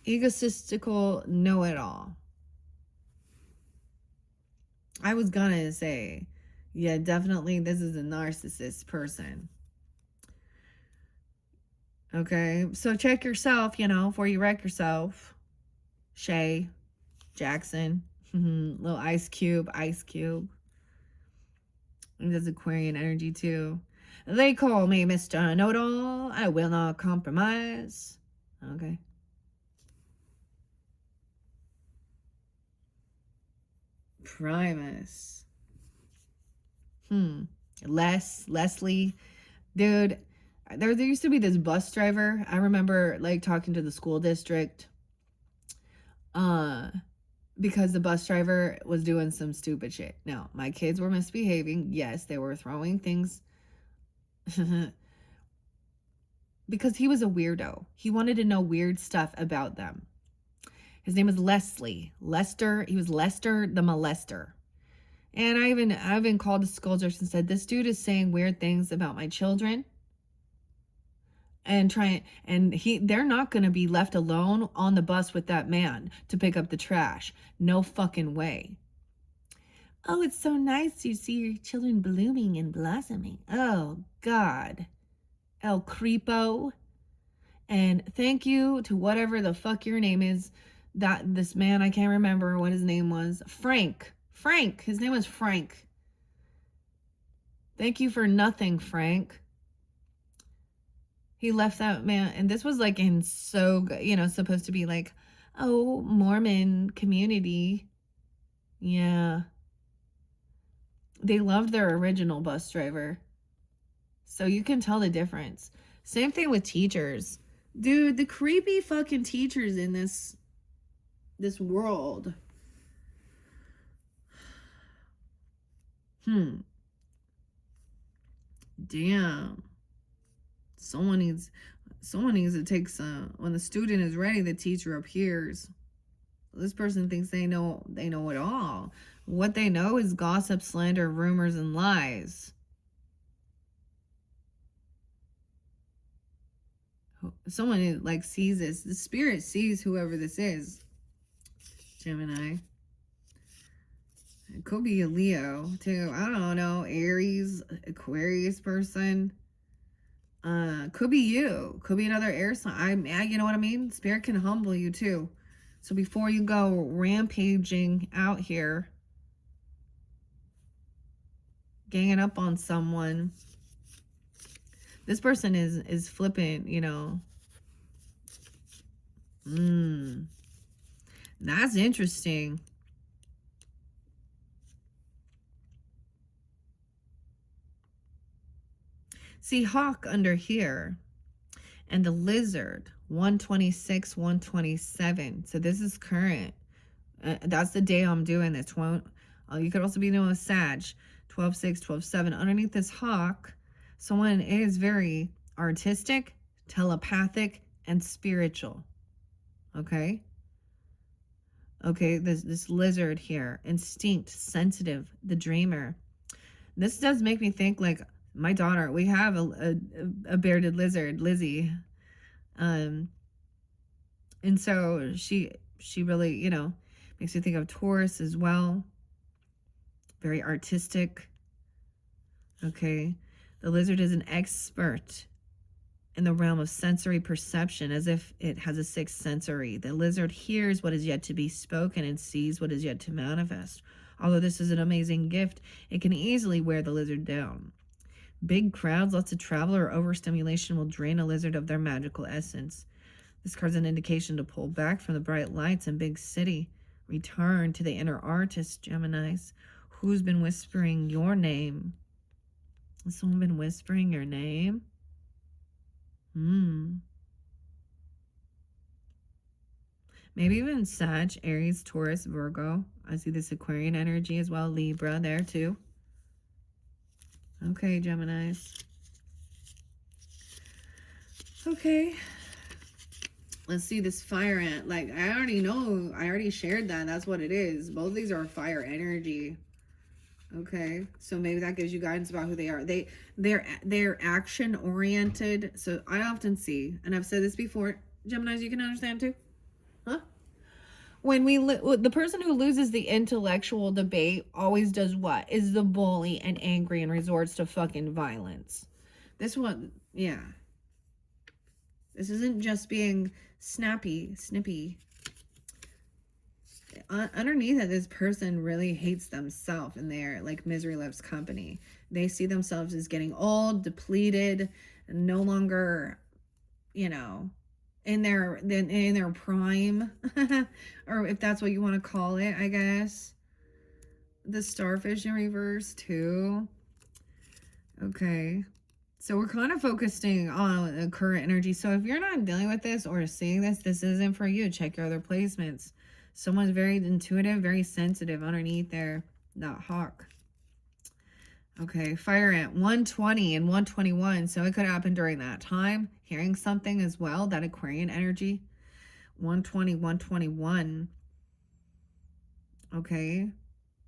Egotistical know-it-all. I was gonna say, yeah, definitely this is a narcissist person. Okay, so check yourself, before you wreck yourself. Shay, Jackson, little Ice Cube. And there's Aquarian energy too. They call me Mr. Know-it-all. I will not compromise. Okay. Primus. Leslie. Dude, there used to be this bus driver. I remember like talking to the school district. Because the bus driver was doing some stupid shit. Now, my kids were misbehaving. Yes, they were throwing things. Because he was a weirdo. He wanted to know weird stuff about them. His name was Leslie. Lester. He was Lester the molester. And I even called the school district and said, this dude is saying weird things about my children. And they're not going to be left alone on the bus with that man to pick up the trash. No fucking way. Oh, it's so nice to see your children blooming and blossoming. Oh, God. El Creepo. And thank you to whatever the fuck your name is. This man, I can't remember what his name was. Frank. His name was Frank. Thank you for nothing, Frank. He left that man, and this was like in supposed to be like, oh, Mormon community. Yeah. They loved their original bus driver. So you can tell the difference. Same thing with teachers. Dude, the creepy fucking teachers in this world. Damn. Someone needs to take some. When the student is ready, the teacher appears. This person thinks they know it all. What they know is gossip, slander, rumors, and lies. Someone like sees this. The spirit sees whoever this is. Gemini. It could be a Leo too. I don't know. Aries, Aquarius person. Could be you. Could be another air sign. You know what I mean? Spirit can humble you too. So before you go rampaging out here, ganging up on someone, this person is flippant, That's interesting. See, hawk under here, and the lizard, 126, 127. So this is current. That's the day I'm doing this. You could also be doing with Sag, 12-6, 12-7. Underneath this hawk, someone is very artistic, telepathic, and spiritual. Okay? Okay, this lizard here, instinct, sensitive, the dreamer. This does make me think like my daughter. We have a bearded lizard, Lizzie, and so she really, you know, makes me think of Taurus as well. Very artistic. Okay, the lizard is an expert in the realm of sensory perception, as if it has a sixth sensory. The lizard hears what is yet to be spoken and sees what is yet to manifest. Although this is an amazing gift, it can easily wear the lizard down. Big crowds, lots of travel, or overstimulation will drain a lizard of their magical essence. This card's an indication to pull back from the bright lights and big city. Return to the inner artist, Geminis. Who's been whispering your name? Has someone been whispering your name? Maybe even Sag, Aries, Taurus, Virgo. I see this Aquarian energy as well. Libra there too. Okay, Geminis. Okay. Let's see this fire ant. Like, I already know. I already shared that. That's what it is. Both of these are fire energy. Okay, so maybe that gives you guidance about who they are. They're action oriented. So I often see, and I've said this before, Geminis, you can understand too, huh? When the person who loses the intellectual debate always does what? Is the bully and angry and resorts to fucking violence. This one, yeah. This isn't just being snippy. Underneath it, this person really hates themselves, and they're like misery loves company. They see themselves as getting old, depleted, no longer, you know, in their prime, or if that's what you want to call it, I guess. The starfish in reverse too. Okay, so we're kind of focusing on the current energy. So if you're not dealing with this or seeing this isn't for you. Check your other placements. Someone's very intuitive, very sensitive underneath there, that hawk. Okay, fire ant, 120 and 121. So it could happen during that time. Hearing something as well, that Aquarian energy. 120, 121. Okay.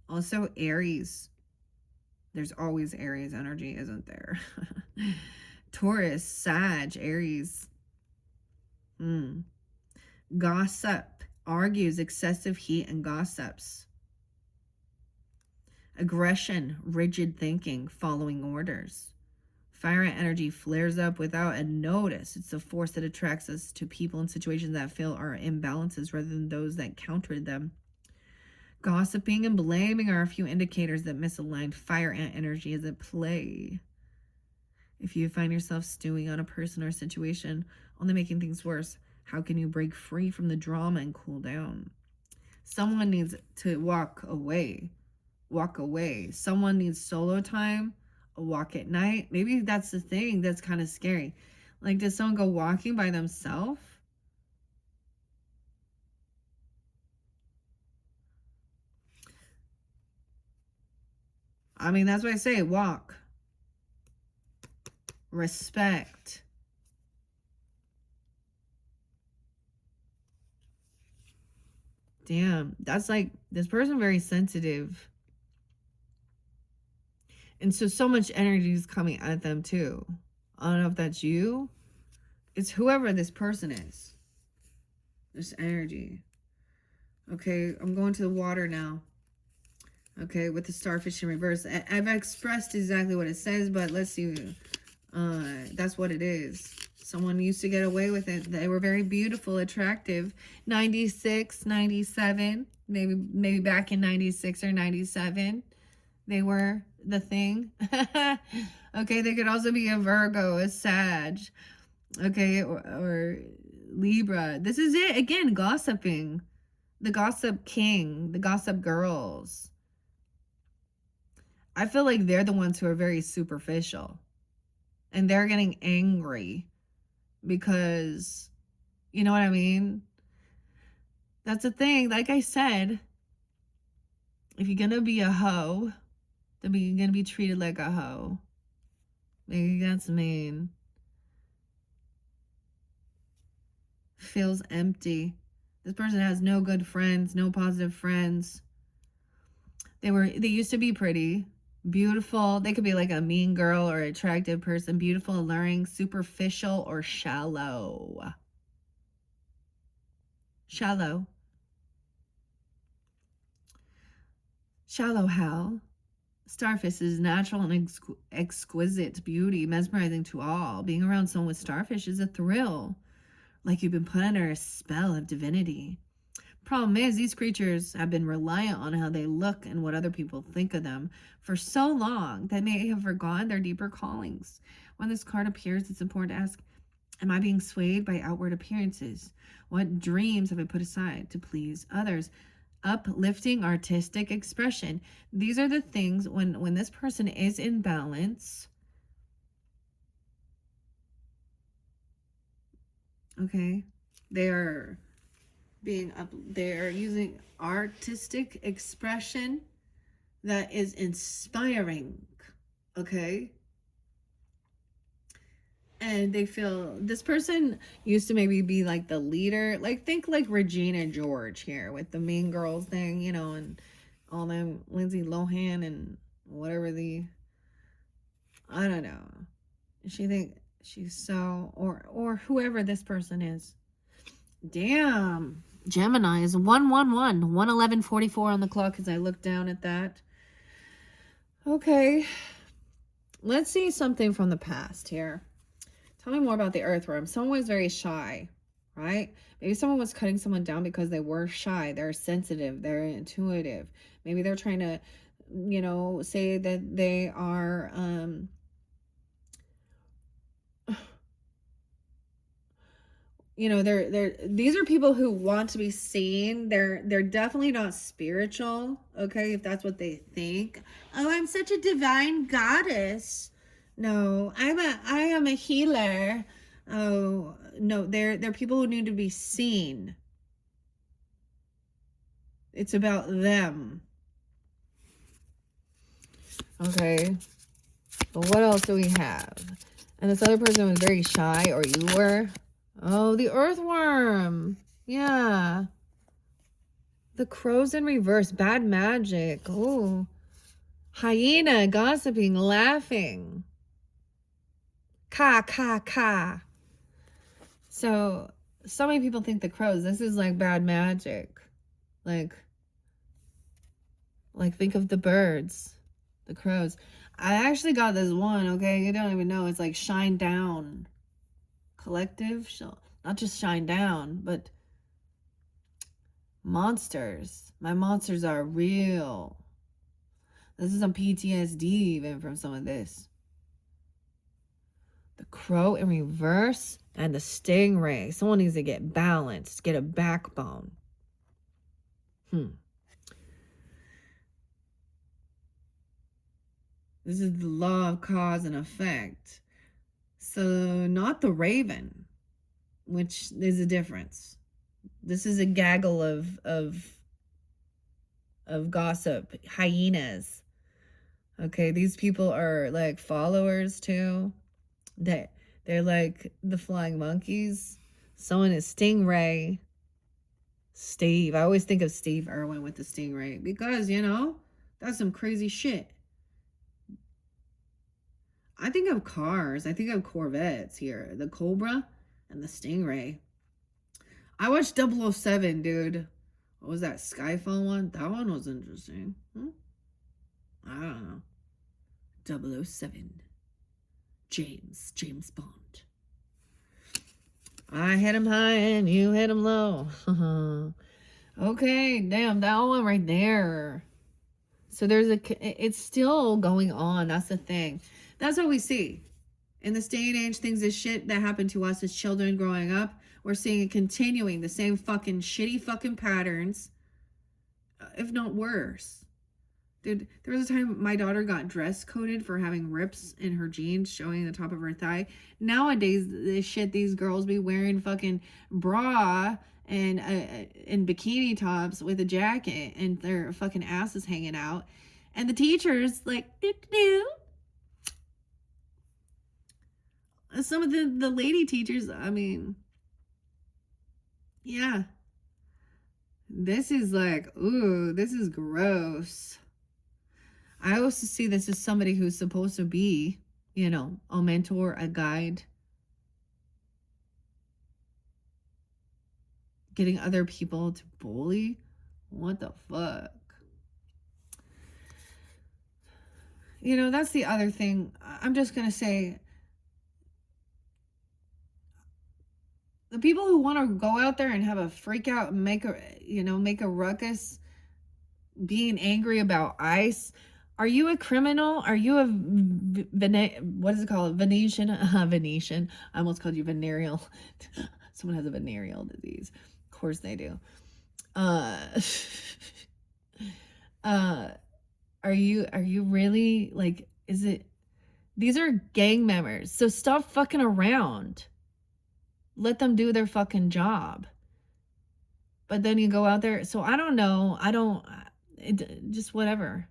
Also Aries. There's always Aries energy, isn't there? Taurus, Sag, Aries. Gossip. Argues, excessive heat and gossips. Aggression, rigid thinking, following orders. Fire energy flares up without a notice. It's the force that attracts us to people and situations that feel our imbalances rather than those that countered them. Gossiping and blaming are a few indicators that misaligned fire ant energy is at play. If you find yourself stewing on a person or situation, only making things worse, how can you break free from the drama and cool down? Someone needs to walk away. Walk away. Someone needs solo time, a walk at night. Maybe that's the thing that's kind of scary. Like, does someone go walking by themselves? I mean, that's why I say walk. Respect. Damn, that's like, this person very sensitive. And so much energy is coming at them too. I don't know if that's you. It's whoever this person is. This energy. Okay, I'm going to the water now. Okay, with the starfish in reverse. I've expressed exactly what it says, but let's see. That's what it is. Someone used to get away with it. They were very beautiful, attractive. 96, 97, maybe back in 96 or 97. They were the thing. Okay, they could also be a Virgo, a Sag. Okay, or Libra. This is it. Again, gossiping. The gossip king, the gossip girls. I feel like they're the ones who are very superficial. And they're getting angry because, you know what I mean? That's the thing. Like I said, if you're going to be a hoe, then you're going to be treated like a hoe. Maybe that's mean. Feels empty. This person has no good friends, no positive friends. They used to be pretty, beautiful. They could be like a mean girl or attractive person, beautiful, alluring, superficial, or shallow. Shallow. Shallow hell. Starfish is natural and exquisite beauty, mesmerizing to all. Being around someone with starfish is a thrill, like you've been put under a spell of divinity. Problem is, these creatures have been reliant on how they look and what other people think of them for so long that they may have forgotten their deeper callings. When this card appears, it's important to ask, am I being swayed by outward appearances? What dreams have I put aside to please others? Uplifting artistic expression. These are the things when this person is in balance. Okay, they're using artistic expression that is inspiring. Okay, and they feel this person used to maybe be like the leader, like think like Regina George here with the Mean Girls thing, you know, and all them Lindsay Lohan and whatever I don't know. She think she's so, or whoever this person is. Damn, Gemini is 111 on the clock as I look down at that. Okay, let's see something from the past here. Tell me more about the earthworm. Someone was very shy, right? Maybe someone was cutting someone down because they were shy. They're sensitive. They're intuitive. Maybe they're trying to, you know, say that they are, you know, these are people who want to be seen. They're definitely not spiritual, okay, if that's what they think. Oh, I'm such a divine goddess. No, I am a healer. Oh, no, they're people who need to be seen. It's about them. Okay. But what else do we have? And this other person was very shy, or you were. Oh, the earthworm. Yeah. The crows in reverse. Bad magic. Oh. Hyena gossiping, laughing. Ka, ka, ka. So many people think the crows, this is like bad magic. Like think of the birds. The crows. I actually got this one, okay? You don't even know. It's like Shine Down Collective. Not just Shine Down, but monsters. My monsters are real. This is some PTSD even from some of this. The crow in reverse and the stingray. Someone needs to get balanced, get a backbone. This is the law of cause and effect. So not the raven, which is a difference. This is a gaggle of gossip, hyenas. Okay, these people are like followers too. They're like the flying monkeys. Someone is stingray. Steve. I always think of Steve Irwin with the stingray because, you know, that's some crazy shit. I think of cars. I think of Corvettes here. The Cobra and the Stingray. I watched 007, dude. What was that? Skyfall one? That one was interesting. I don't know. 007. James Bond. I hit him high and you hit him low. Okay, damn, that one right there. So it's still going on. That's the thing. That's what we see. In this day and age, things as shit that happened to us as children growing up, we're seeing it continuing, the same fucking shitty fucking patterns, if not worse. Dude, there was a time my daughter got dress coded for having rips in her jeans showing the top of her thigh. Nowadays, this shit, these girls be wearing fucking bra and bikini tops with a jacket and their fucking asses hanging out. And the teachers, like, doo. Some of the lady teachers, I mean, yeah. This is like, ooh, this is gross. I also see this as somebody who's supposed to be, you know, a mentor, a guide, getting other people to bully. What the fuck? You know, that's the other thing. I'm just going to say, the people who want to go out there and have a freak out and make a ruckus being angry about ICE. Are you a criminal? Are you a what is it called? Venetian? Venetian. I almost called you venereal. Someone has a venereal disease. Of course they do. Are you really, like, is it, these are gang members, so stop fucking around. Let them do their fucking job. But then you go out there, so I don't know, just whatever.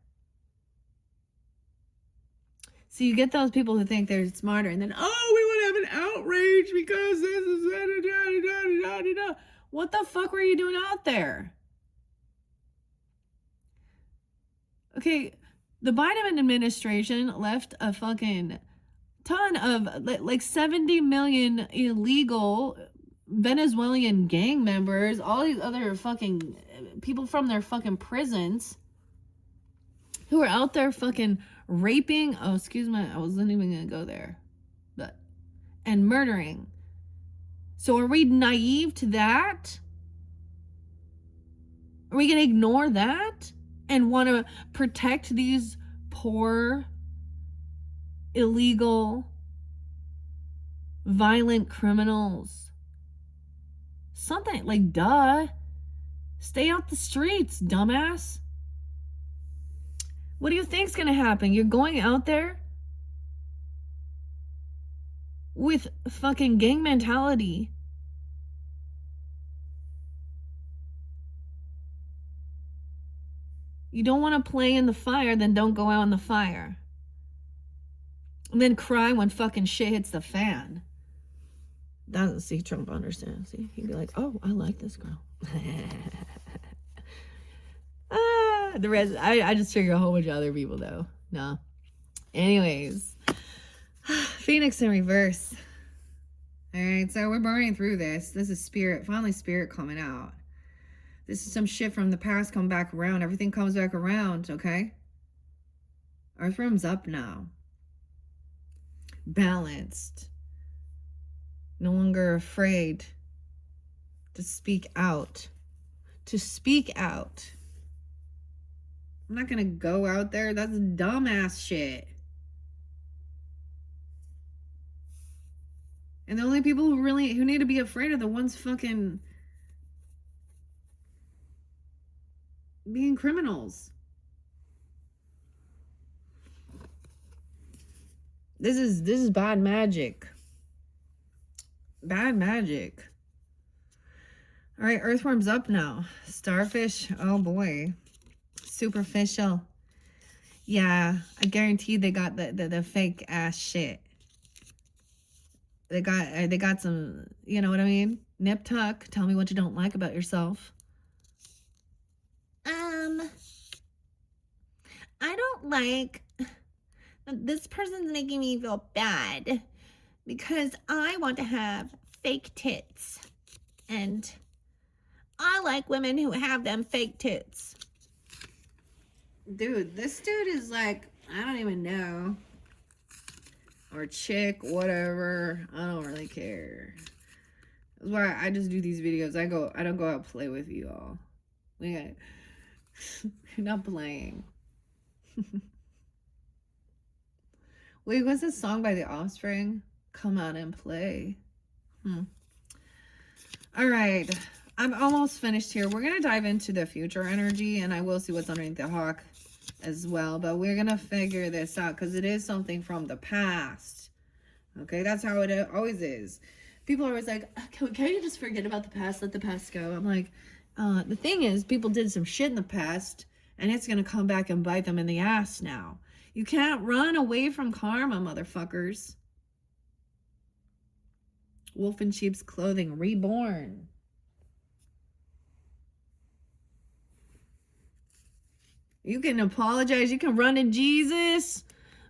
So you get those people who think they're smarter, and then, oh, we want to have an outrage because this is da-da-da-da-da-da-da. What the fuck were you doing out there? Okay, the Biden administration left a fucking ton of, like, 70 million illegal Venezuelan gang members, all these other fucking people from their fucking prisons who are out there fucking raping, oh, excuse me, I wasn't even gonna go there, but, and murdering. So are we naive to that? Are we gonna ignore that and want to protect these poor, illegal, violent criminals? Something like, duh. Stay out the streets, dumbass. What do you think's gonna happen? You're going out there with fucking gang mentality. You don't want to play in the fire, then don't go out in the fire. And then cry when fucking shit hits the fan. Doesn't see Trump understand. See, he'd be like, oh, I like this girl. The rest, I just trigger a whole bunch of other people though. No. Anyways, Phoenix in reverse. All right, so we're burning through this. This is Spirit, finally Spirit coming out. This is some shit from the past come back around. Everything comes back around, okay? Earthworm's up now. Balanced. No longer afraid to speak out. To speak out. I'm not gonna go out there. That's dumbass shit. And the only people who need to be afraid are the ones fucking being criminals. This is bad magic. Bad magic. All right, Earthworm's up now. Starfish, oh boy. Superficial. Yeah, I guarantee they got the fake ass shit. They got some, you know what I mean? Nip tuck. Tell me what you don't like about yourself. I don't like, this person's making me feel bad because I want to have fake tits. And I like women who have them fake tits. Dude, this dude is like, I don't even know. Or chick, whatever. I don't really care. That's why I just do these videos. I don't go out and play with you all. You're not playing. Wait, what's this song by The Offspring? Come out and play. All right. I'm almost finished here. We're going to dive into the future energy, and I will see what's underneath the hawk. as well, but we're gonna figure this out because it is something from the past. Okay, that's how it always is. People are always like, can you just forget about the past, let the past go? I'm like, the thing is, people did some shit in the past, and it's gonna come back and bite them in the ass now. You can't run away from karma, motherfuckers. Wolf in sheep's clothing, reborn. You can apologize, you can run to Jesus,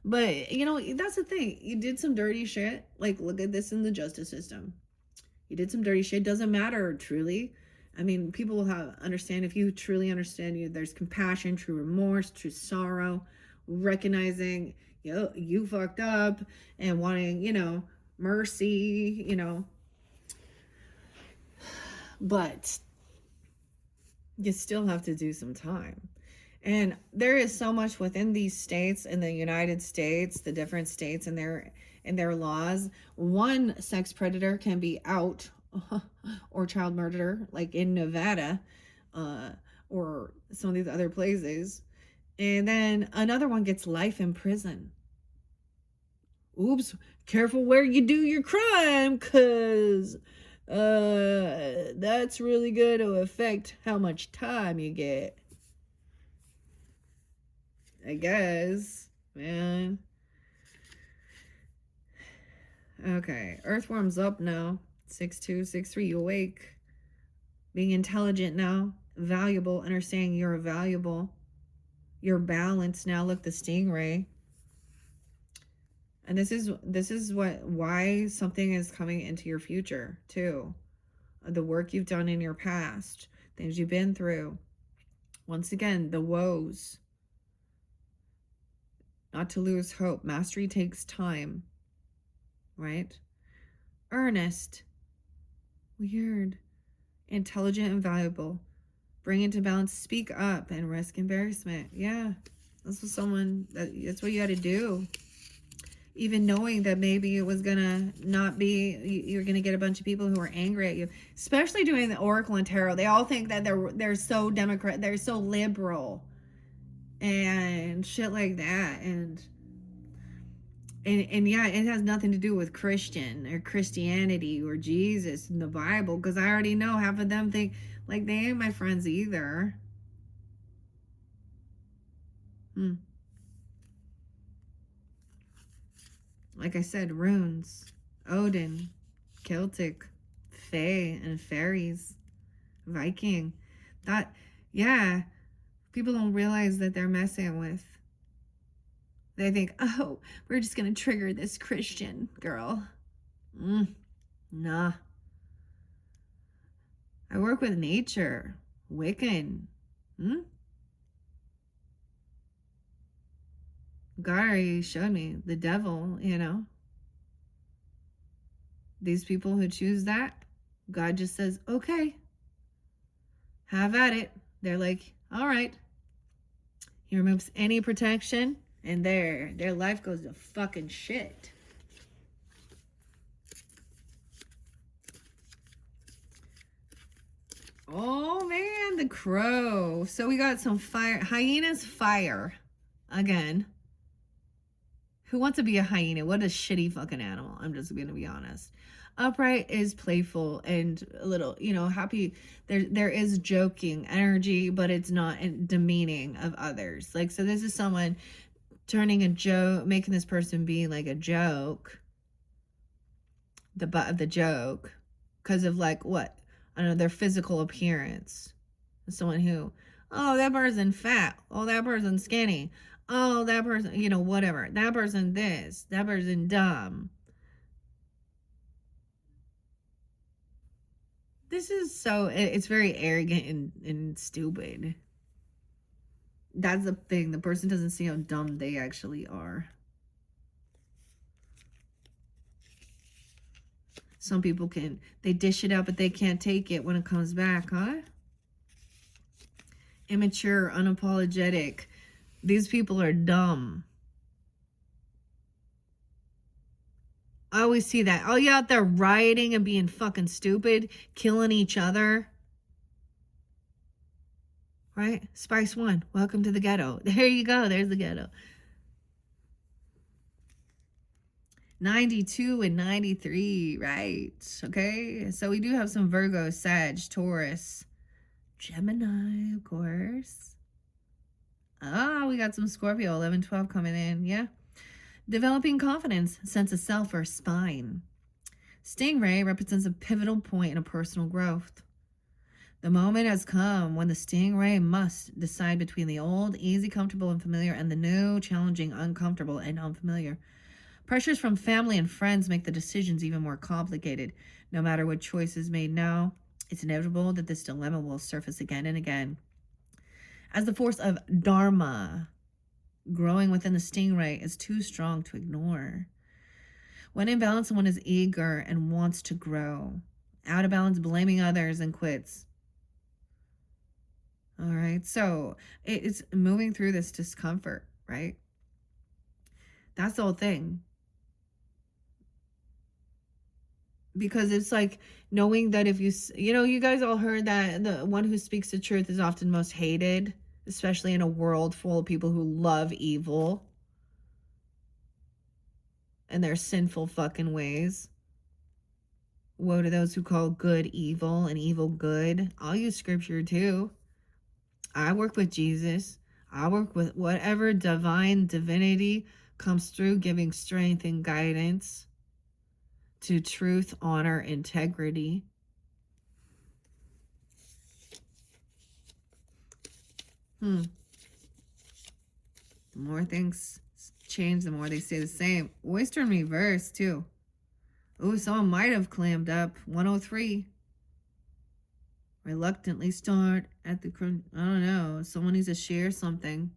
but you know, that's the thing. You did some dirty shit. Like, look at this in the justice system. You did some dirty shit. Doesn't matter, truly. I mean, people will understand if you truly understand you. There's compassion, true remorse, true sorrow, recognizing you fucked up and wanting, mercy, But you still have to do some time. And there is so much within these states, in the United States, the different states and their laws. One sex predator can be out or child murderer, like in Nevada, or some of these other places. And then another one gets life in prison. Oops, careful where you do your crime, because that's really going to affect how much time you get. I guess, man. Okay, Earthworm's up now. 6'2", 6'3", you awake. Being intelligent now. Valuable, understanding you're valuable. You're balanced now. Look, the stingray. And this is why something is coming into your future, too. The work you've done in your past. Things you've been through. Once again, the woes. Not to lose hope. Mastery takes time. Right? Earnest. Weird. Intelligent and valuable. Bring into balance. Speak up and risk embarrassment. Yeah. That's what you had to do. Even knowing that maybe it was gonna not be, you're gonna get a bunch of people who are angry at you. Especially doing the Oracle and Tarot. They all think that they're so Democrat, they're so liberal. And shit like that. And yeah, it has nothing to do with Christian or Christianity or Jesus in the Bible, because I already know half of them think like they ain't my friends either. Like I said, runes, Odin, Celtic, Fae, and fairies, Viking. Yeah, people don't realize that they're messing with. They think, oh, we're just going to trigger this Christian girl. Nah. I work with nature. Wiccan. God already showed me. The devil, These people who choose that, God just says, okay. Have at it. They're like, all right. He removes any protection. And their life goes to fucking shit. Oh, man, the crow. So we got some fire. Hyena's fire. Again. Who wants to be a hyena? What a shitty fucking animal. I'm just going to be honest. Upright is playful and a little, happy. There is joking energy, but it's not demeaning of others. Like, so this is someone turning a joke, making this person be like a joke, the butt of the joke, because of like what? I don't know, their physical appearance. Someone who, oh, that person fat. Oh, that person skinny. Oh, that person, whatever. That person this. That person dumb. This is it's very arrogant and stupid. That's the thing. The person doesn't see how dumb they actually are. Some people they dish it out, but they can't take it when it comes back, huh? Immature, unapologetic. These people are dumb. I always see that. All you out there rioting and being fucking stupid, killing each other. right? Spice 1, welcome to the ghetto. There you go. There's the ghetto. 92 and 93, right? Okay, so we do have some Virgo, Sag, Taurus, Gemini, of course. We got some Scorpio, 11, 12 coming in, yeah. Developing confidence, sense of self, or spine. Stingray represents a pivotal point in a personal growth. The moment has come when the stingray must decide between the old, easy, comfortable, and familiar, and the new, challenging, uncomfortable, and unfamiliar. Pressures from family and friends make the decisions even more complicated. No matter what choice is made now, it's inevitable that this dilemma will surface again and again. As the force of Dharma growing within the stingray is too strong to ignore. When in balance, someone is eager and wants to grow. Out of balance, blaming others and quits. All right, so it's moving through this discomfort, right? That's the whole thing. Because it's like knowing that if you guys all heard that the one who speaks the truth is often most hated, especially in a world full of people who love evil and their sinful fucking ways. Woe to those who call good evil and evil good. I'll use scripture too. I work with Jesus. I work with whatever divine divinity comes through, giving strength and guidance to truth, honor, integrity. The more things change, the more they stay the same. Oyster in reverse, too. Oh, someone might have clammed up. 103. Reluctantly start at the... I don't know. Someone needs to share something.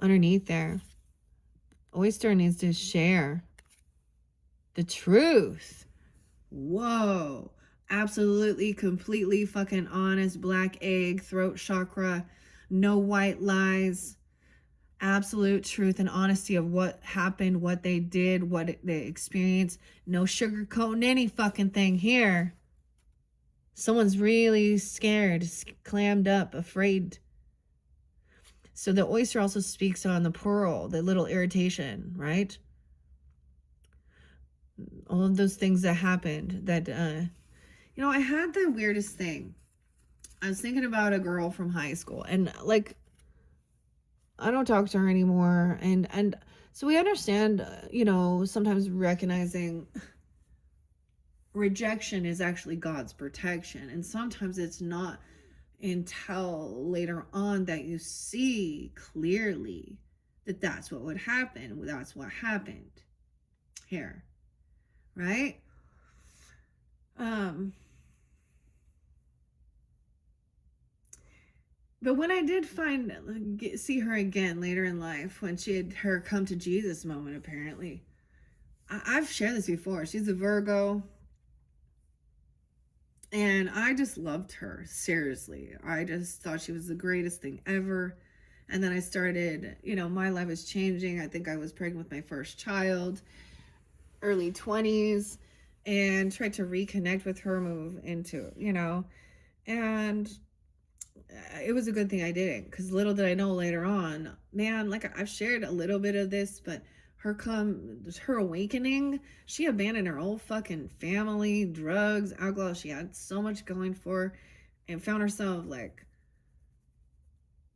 Underneath there. Oyster needs to share the truth. Whoa. Absolutely, completely fucking honest. Black egg, throat chakra. No white lies. Absolute truth and honesty of what happened, what they did, what they experienced. No sugarcoating any fucking thing here. Someone's really scared, clammed up, afraid. So the oyster also speaks on the pearl, the little irritation, right? All of those things that happened that, I had the weirdest thing. I was thinking about a girl from high school, and like, I don't talk to her anymore. And so we understand, sometimes recognizing rejection is actually God's protection. And sometimes it's not until later on that you see clearly that that's what would happen. That's what happened here. Right? But when I did see her again later in life, when she had her come to Jesus moment, apparently, I've shared this before. She's a Virgo. And I just loved her, seriously. I just thought she was the greatest thing ever. And then I started, my life was changing. I think I was pregnant with my first child, early 20s, and tried to reconnect with her, move into, and it was a good thing I didn't, because little did I know later on, man, like I've shared a little bit of this, but her awakening, she abandoned her whole fucking family, drugs, alcohol. She had so much going for her, and found herself like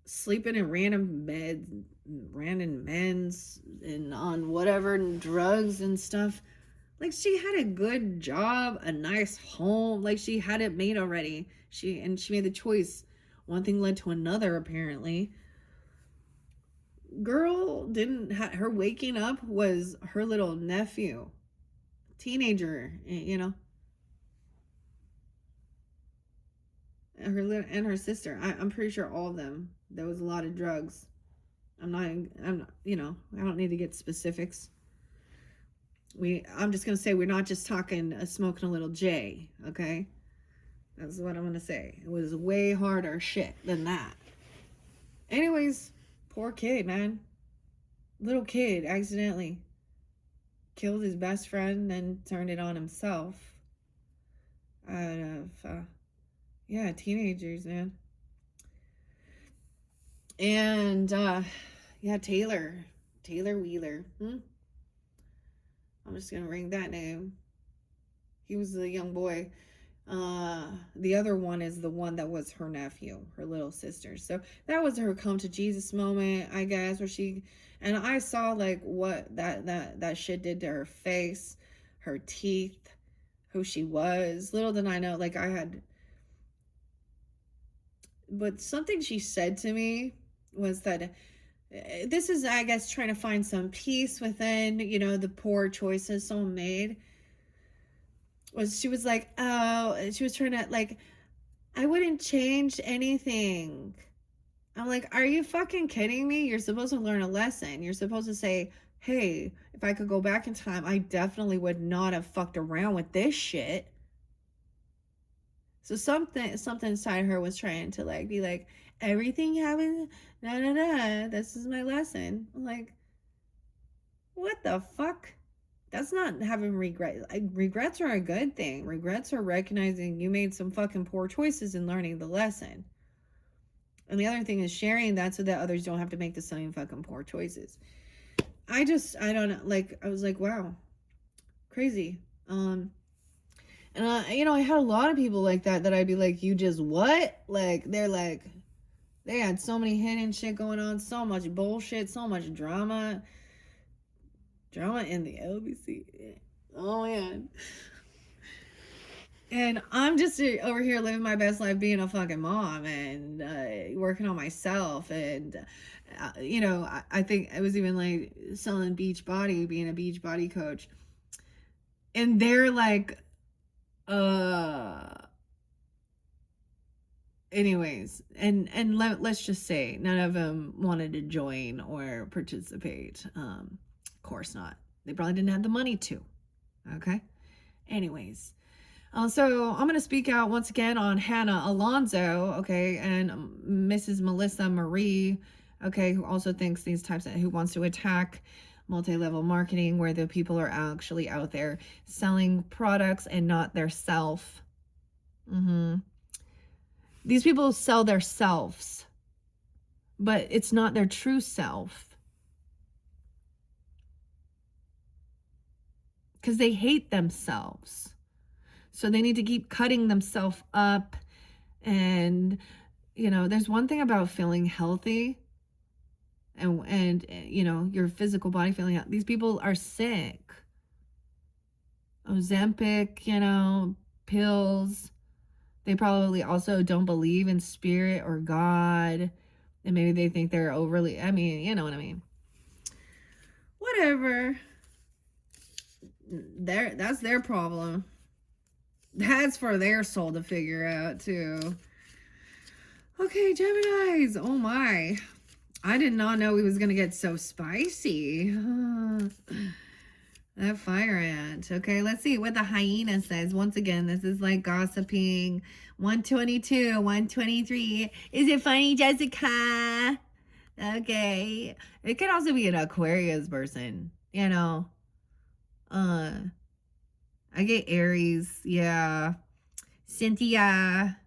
sleeping in random beds, random men's, and on whatever drugs and stuff. Like, she had a good job, a nice home, like she had it made already. She made the choice. One thing led to another, apparently. Girl didn't have... her waking up was her little nephew, teenager, and her sister. I'm pretty sure all of them. There was a lot of drugs. I'm not, I don't need to get specifics. I'm just gonna say we're not just talking smoking a little J, okay? That's what I'm gonna say. It was way harder shit than that. Anyways, poor kid, man. Little kid accidentally killed his best friend, then turned it on himself. Out of, teenagers, man. And yeah, Taylor Wheeler. I'm just gonna ring that name. He was the young boy. The other one is the one that was her nephew, her little sister. So that was her come to Jesus moment, I guess, where she, and I saw like what that shit did to her face, her teeth, who she was. Little did I know, like I had, but something she said to me was that this is, I guess, trying to find some peace within, the poor choices someone made. Was she was like, oh, she was trying to like, I wouldn't change anything. I'm like, are you fucking kidding me? You're supposed to learn a lesson. You're supposed to say, hey, if I could go back in time, I definitely would not have fucked around with this shit. So something inside her was trying to like be like, everything happens, this is my lesson. I'm like, what the fuck? That's not having regret. Regrets are a good thing. Regrets are recognizing you made some fucking poor choices and learning the lesson. And the other thing is sharing that so that others don't have to make the same fucking poor choices. I don't know. Like, I was like, wow, crazy. And I had a lot of people like that I'd be like, you just what? Like, they're like, they had so many hidden shit going on, so much bullshit, so much drama in the LBC. Oh man. And I'm just over here living my best life, being a fucking mom and working on myself. And, I think I was even like selling Beachbody, being a Beachbody coach. And they're like, anyways, and let's just say none of them wanted to join or participate. Of course not. They probably didn't have the money to. Okay. Anyways. So I'm going to speak out once again on Hannah Alonso, okay, and Mrs. Melissa Marie, okay, who also thinks these types of, who wants to attack multi-level marketing where the people are actually out there selling products and not their self. These people sell their selves, but it's not their true self. Because they hate themselves. So they need to keep cutting themselves up. And, there's one thing about feeling healthy and your physical body feeling healthy. These people are sick. Ozempic, pills. They probably also don't believe in spirit or God. And maybe they think they're overly, you know what I mean. Whatever. That's their problem. That's for their soul to figure out, too. Okay, Geminis. Oh, my. I did not know we was going to get so spicy. That fire ant. Okay, let's see what the hyena says. Once again, this is like gossiping. 122, 123. Is it funny, Jessica? Okay. It could also be an Aquarius person, I get Aries, yeah. Cynthia,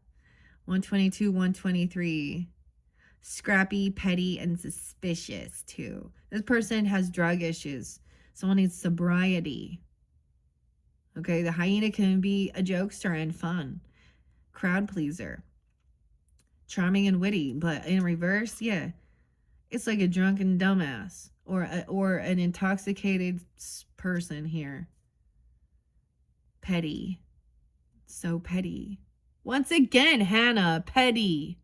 122, 123. Scrappy, petty, and suspicious, too. This person has drug issues. Someone needs sobriety. Okay, the hyena can be a jokester and fun. Crowd pleaser. Charming and witty, but in reverse, yeah. It's like a drunken dumbass or an intoxicated person here. Petty. So petty. Once again, Hannah, petty.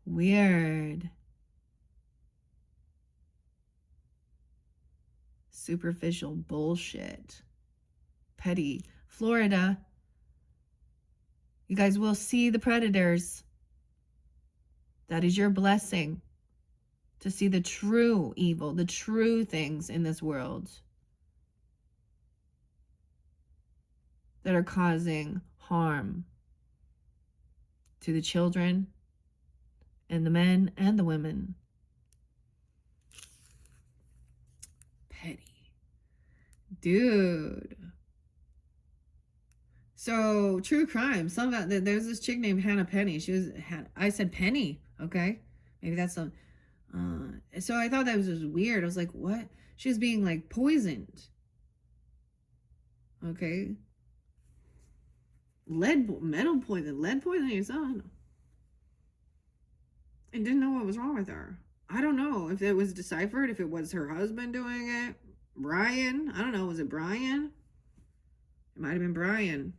Weird. Superficial bullshit. Petty. Florida. You guys will see the predators. That is your blessing. To see the true evil, the true things in this world that are causing harm to the children and the men and the women. Petty. Dude. So true crime. There's this chick named Hannah Penny. I said Penny. Okay, maybe that's some. So I thought that was just weird. I was like, what? She was being like poisoned. Okay. Lead poisoning or something. And didn't know what was wrong with her. I don't know if it was deciphered, if it was her husband doing it. Brian. I don't know. Was it Brian? It might have been Brian.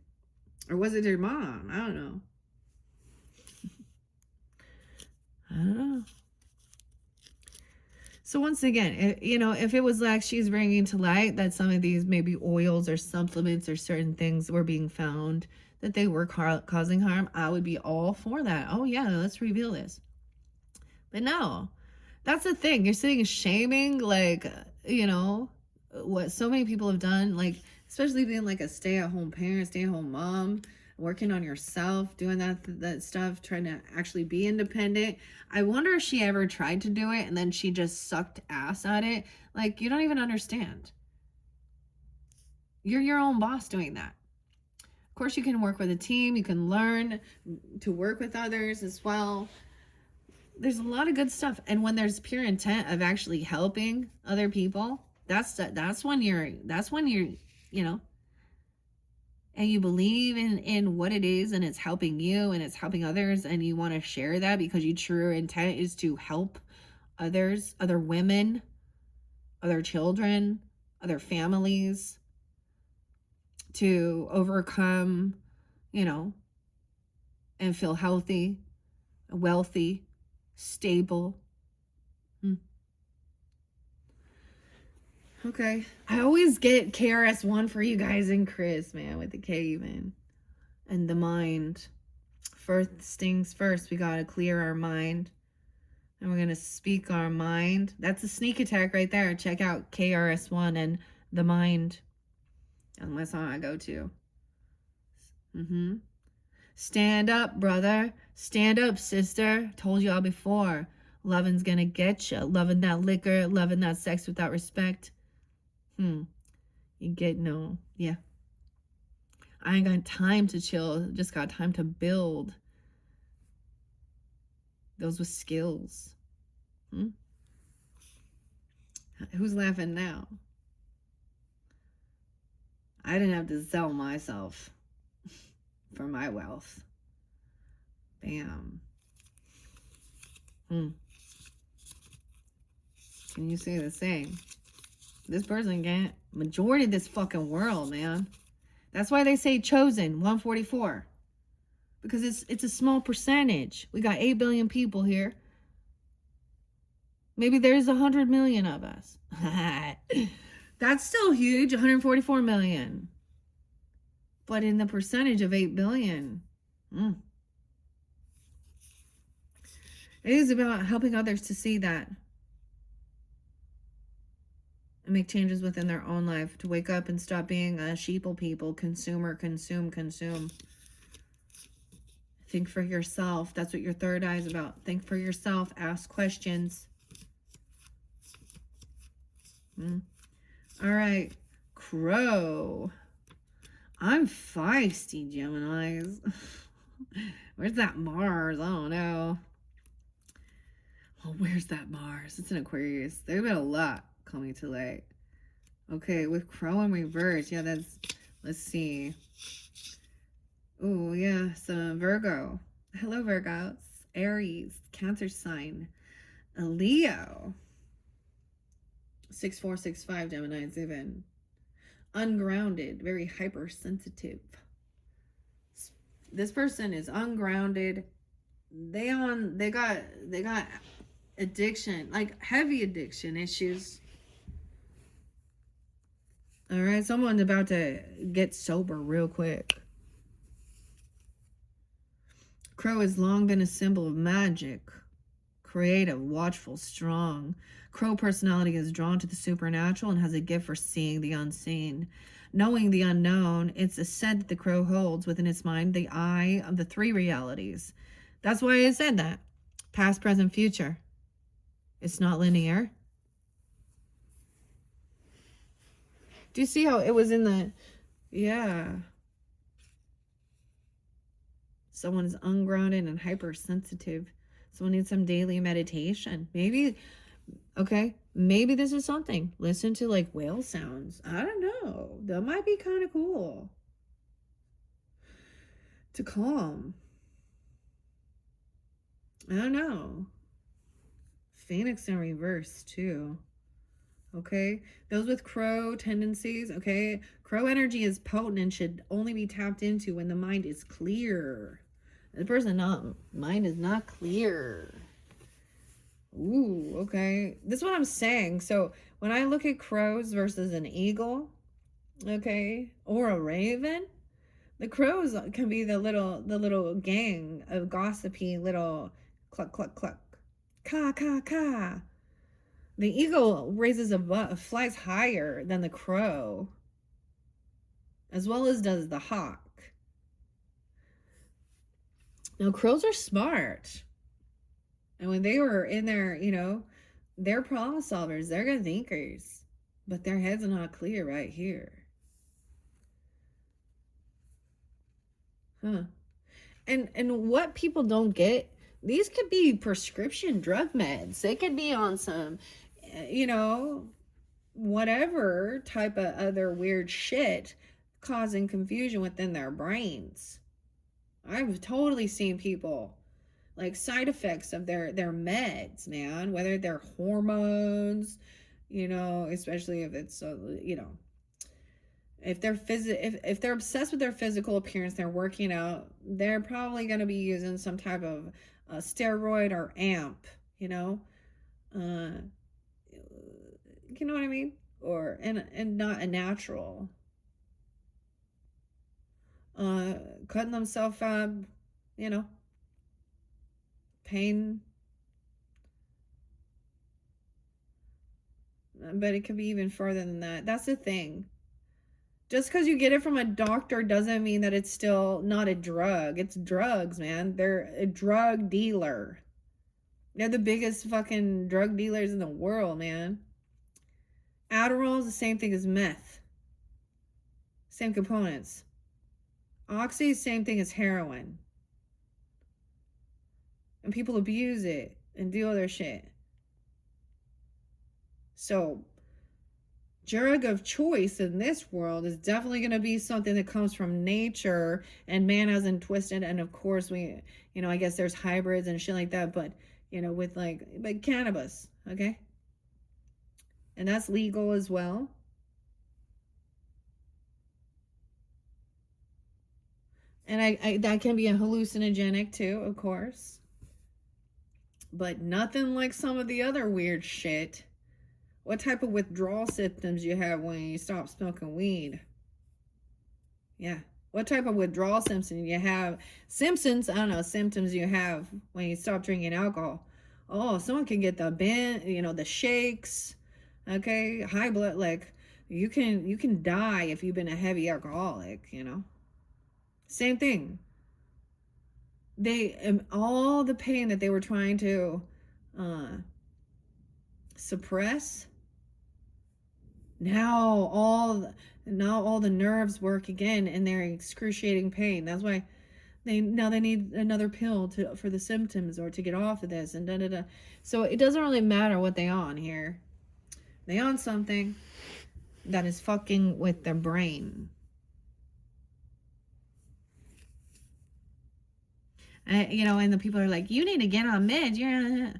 Or was it her mom? I don't know. I don't know. So once again, if it was like she's bringing to light that some of these maybe oils or supplements or certain things were being found that they were causing harm, I would be all for that. Oh yeah, let's reveal this. But no, that's the thing. You're sitting shaming, like, what so many people have done, like, especially being like a stay-at-home parent, stay-at-home mom, working on yourself, doing that stuff, trying to actually be independent. I wonder if she ever tried to do it and then she just sucked ass at it. Like, you don't even understand. You're your own boss doing that. Of course, you can work with a team. You can learn to work with others as well. There's a lot of good stuff. And when there's pure intent of actually helping other people, that's when you're, and you believe in what it is and it's helping you and it's helping others and you want to share that because your true intent is to help others, other women, other children, other families to overcome, and feel healthy, wealthy, stable. Okay. I always get KRS-One for you guys and Chris, man, with the K even. And the mind. First things first, we gotta clear our mind. And we're gonna speak our mind. That's a sneak attack right there. Check out KRS-One and the mind. That's my song I go to. Stand up, brother. Stand up, sister. Told y'all before. Loving's gonna get you. Loving that liquor. Loving that sex without respect. You get no. Yeah. I ain't got time to chill. Just got time to build. Those with skills. Who's laughing now? I didn't have to sell myself for my wealth. Bam. Can you say the same? This person can't. Majority of this fucking world, man. That's why they say chosen, 144. Because it's a small percentage. We got 8 billion people here. Maybe there's 100 million of us. That's still huge, 144 million. But in the percentage of 8 billion, it is about helping others to see that and make changes within their own life, to wake up and stop being a sheeple people, consumer, consume. Think for yourself. That's what your third eye is about. Think for yourself. Ask questions. All right. Crow. I'm feisty, Geminis. Where's that Mars? I don't know. Oh, where's that Mars? It's an Aquarius. There's been a lot coming to light. Okay, with Crow in reverse. Yeah, let's see. Oh, yeah, some Virgo. Hello, Virgos. Aries, Cancer sign. A Leo. 6465 Geminis even. Ungrounded, very hypersensitive. This person is ungrounded. They got addiction, like heavy addiction issues. All right, someone's about to get sober real quick. Crow has long been a symbol of magic, creative, watchful, strong. Crow personality is drawn to the supernatural and has a gift for seeing the unseen. Knowing the unknown, it's a scent that the crow holds within its mind, the eye of the three realities. That's why I said that. Past, present, future. It's not linear. Do you see how it was in the... Yeah. Someone's ungrounded and hypersensitive. Someone needs some daily meditation. Maybe, okay, maybe this is something. Listen to like whale sounds. I don't know. That might be kind of cool. To calm. I don't know. Phoenix in reverse too. Okay, those with crow tendencies, okay, crow energy is potent and should only be tapped into when the mind is clear. The person mind is not clear. Ooh, okay, this is what I'm saying. So when I look at crows versus an eagle, okay, or a raven, the crows can be the little gang of gossipy little cluck cluck cluck, ka ka ka. The eagle flies higher than the crow, as well as does the hawk. Now, crows are smart. And when they were in their, they're problem solvers, they're good thinkers. But their heads are not clear right here. Huh. And what people don't get, these could be prescription drug meds. They could be on some, whatever type of other weird shit causing confusion within their brains. I've totally seen people like side effects of their meds, man, whether they're hormones, especially if it's if they're obsessed with their physical appearance, they're working out, they're probably going to be using some type of steroid or amp, you know what I mean? Or and not a natural. Cutting themselves up, pain. But it could be even further than that. That's the thing. Just because you get it from a doctor doesn't mean that it's still not a drug. It's drugs, man. They're a drug dealer. They're the biggest fucking drug dealers in the world, man. Adderall is the same thing as meth. Same components. Oxy is the same thing as heroin. And people abuse it and do other shit. So, drug of choice in this world is definitely going to be something that comes from nature and man hasn't twisted. And of course, I guess there's hybrids and shit like that, but, with like cannabis, okay? And that's legal as well. And I that can be a hallucinogenic too, of course. But nothing like some of the other weird shit. What type of withdrawal symptoms you have when you stop smoking weed? Yeah. What type of withdrawal symptoms you have? Symptoms you have when you stop drinking alcohol. Oh, someone can get the shakes. Okay, high blood, like you can die if you've been a heavy alcoholic, Same thing. All the pain that they were trying to suppress, now all the nerves work again and they're excruciating pain. That's why they need another pill for the symptoms or to get off of this and da. So it doesn't really matter what they on here. They on something that is fucking with their brain. And the people are like, you need to get on meds. Yeah.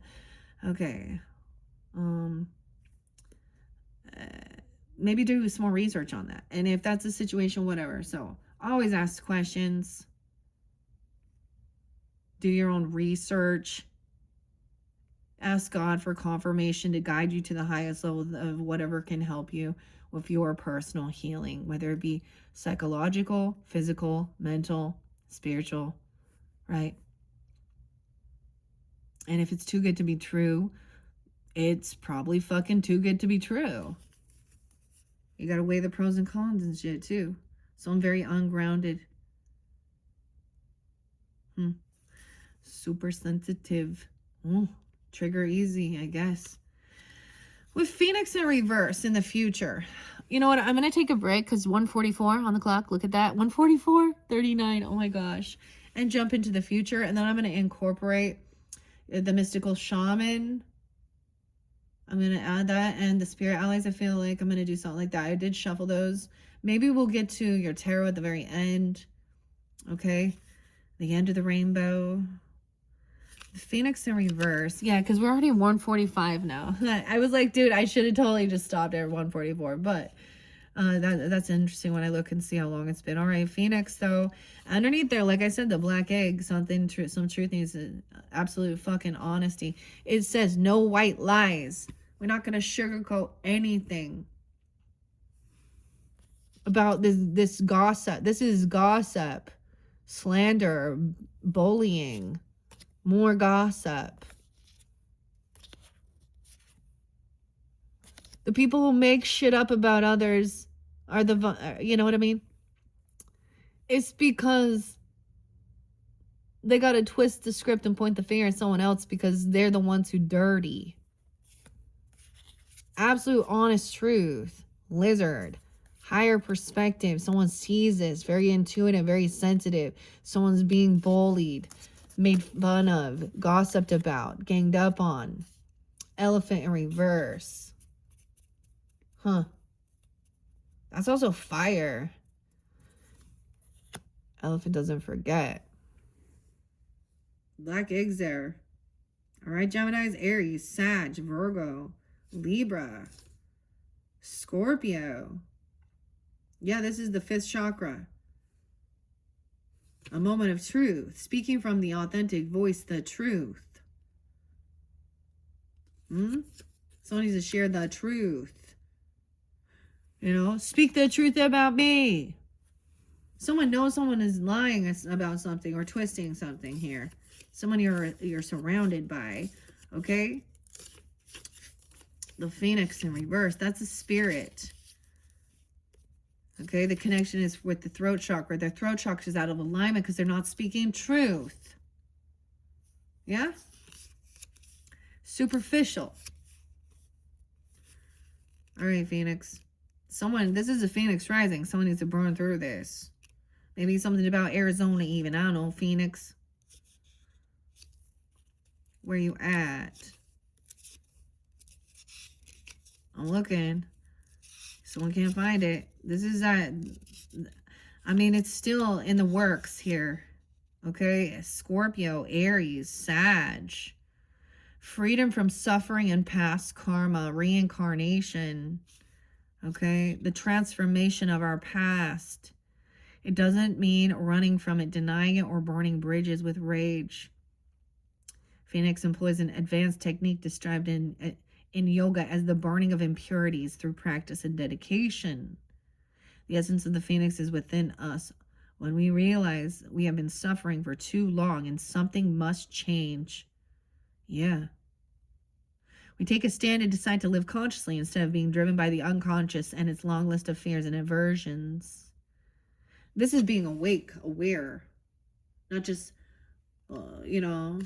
Okay. Maybe do some more research on that. And if that's a situation, whatever. So always ask questions. Do your own research. Ask God for confirmation to guide you to the highest level of whatever can help you with your personal healing, whether it be psychological, physical, mental, spiritual, right? And if it's too good to be true, it's probably fucking too good to be true. You gotta weigh the pros and cons and shit too. So I'm very ungrounded. Super sensitive. Trigger easy, I guess. With Phoenix in reverse in the future. You know what? I'm going to take a break because 1:44 on the clock. Look at that. 1:44, 39. Oh my gosh. and jump into the future. And then I'm going to incorporate the mystical shaman. I'm going to add that, and the spirit allies. I feel like I'm going to do something like that. I did shuffle those. Maybe we'll get to your tarot at the very end. Okay. The end of the rainbow. The Phoenix in reverse. Yeah, because we're already 145 now. I was like, dude, I should have totally just stopped at 144. But that's interesting when I look and see how long it's been. All right, Phoenix, though. Underneath there, like I said, the black egg, some truth needs absolute fucking honesty. It says no white lies. We're not going to sugarcoat anything about this gossip. This is gossip, slander, bullying, more gossip. The people who make shit up about others are you know what I mean? It's because they got to twist the script and point the finger at someone else because they're the ones who dirty. Absolute honest truth. Lizard. Higher perspective. Someone sees this. Very intuitive. Very sensitive. Someone's being bullied. Made fun of. Gossiped about. Ganged up on. Elephant in reverse. Huh. That's also fire. Elephant doesn't forget. Black eggs there. All right, Gemini's, Aries, Sag, Virgo, Libra, Scorpio. Yeah, this is the 5th chakra. A moment of truth. Speaking from the authentic voice, the truth. Someone needs to share the truth. You know, speak the truth about me. Someone knows someone is lying about something or twisting something here. Someone you're surrounded by. Okay? The Phoenix in reverse. That's a spirit. Okay? The connection is with the throat chakra. Their throat chakra is out of alignment because they're not speaking truth. Yeah? Superficial. All right, Phoenix. This is a Phoenix rising. Someone needs to burn through this. Maybe something about Arizona even. I don't know, Phoenix. Where you at? I'm looking. Someone can't find it. This is that. I mean, it's still in the works here. Okay? Scorpio, Aries, Sag. Freedom from suffering and past karma. Reincarnation. Okay? The transformation of our past. It doesn't mean running from it, denying it, or burning bridges with rage. Phoenix employs an advanced technique described in yoga as the burning of impurities through practice and dedication. The essence of the Phoenix is within us. When we realize we have been suffering for too long and something must change. Yeah. We take a stand and decide to live consciously instead of being driven by the unconscious and its long list of fears and aversions. This is being awake, aware, not just, you know,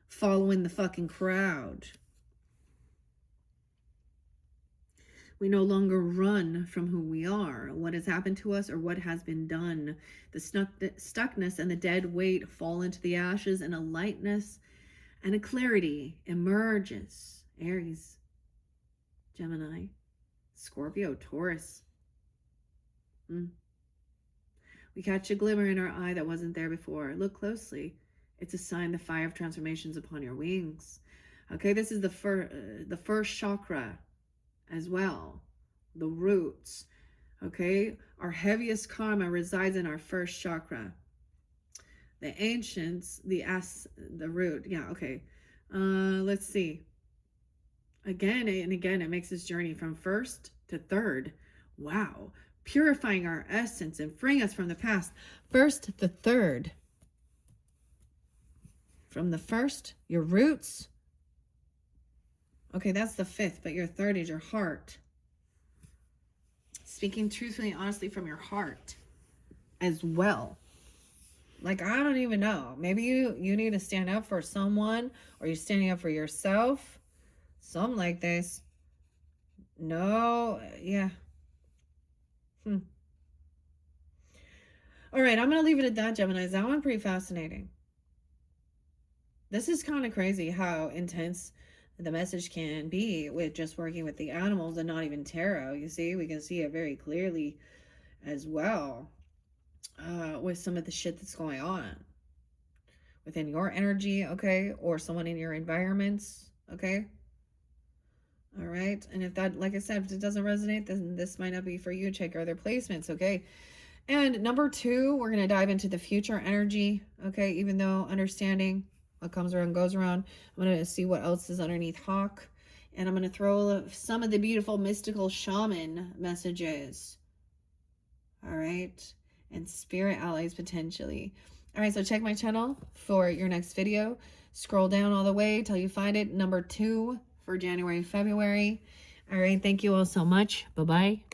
following the fucking crowd. We no longer run from who we are, what has happened to us, or what has been done. The stuckness and the dead weight fall into the ashes, and a lightness and a clarity emerges. Aries, Gemini, Scorpio, Taurus. We catch a glimmer in our eye that wasn't there before. Look closely. It's a sign the fire of transformations upon your wings. Okay, this is the first chakra as well. The roots. Okay, our heaviest karma resides in our first chakra. The ancients, the root. Yeah, okay. Let's see. Again and again, it makes this journey from 1st to 3rd. Wow. Purifying our essence and freeing us from the past. 1st to 3rd. From the 1st, your roots. Okay, that's the 5th, but your 3rd is your heart. Speaking truthfully and honestly from your heart as well. Like, I don't even know. Maybe you need to stand up for someone, or you're standing up for yourself. Something like this. No, yeah. All right, I'm going to leave it at that, Geminis. That one pretty fascinating. This is kind of crazy how intense the message can be with just working with the animals and not even tarot. You see, we can see it very clearly as well with some of the shit that's going on within your energy, okay, or someone in your environments, okay. All right, and if that, like I said, if it doesn't resonate, then this might not be for you. Check your other placements, okay. And number 2, we're going to dive into the future energy, okay, even though understanding what comes around goes around. I'm going to see what else is underneath Hawk, and I'm going to throw some of the beautiful mystical shaman messages, all right, and spirit allies potentially. All right, so check my channel for your next video. Scroll down all the way till you find it, number 2 for January, February. All right, thank you all so much. Bye-bye.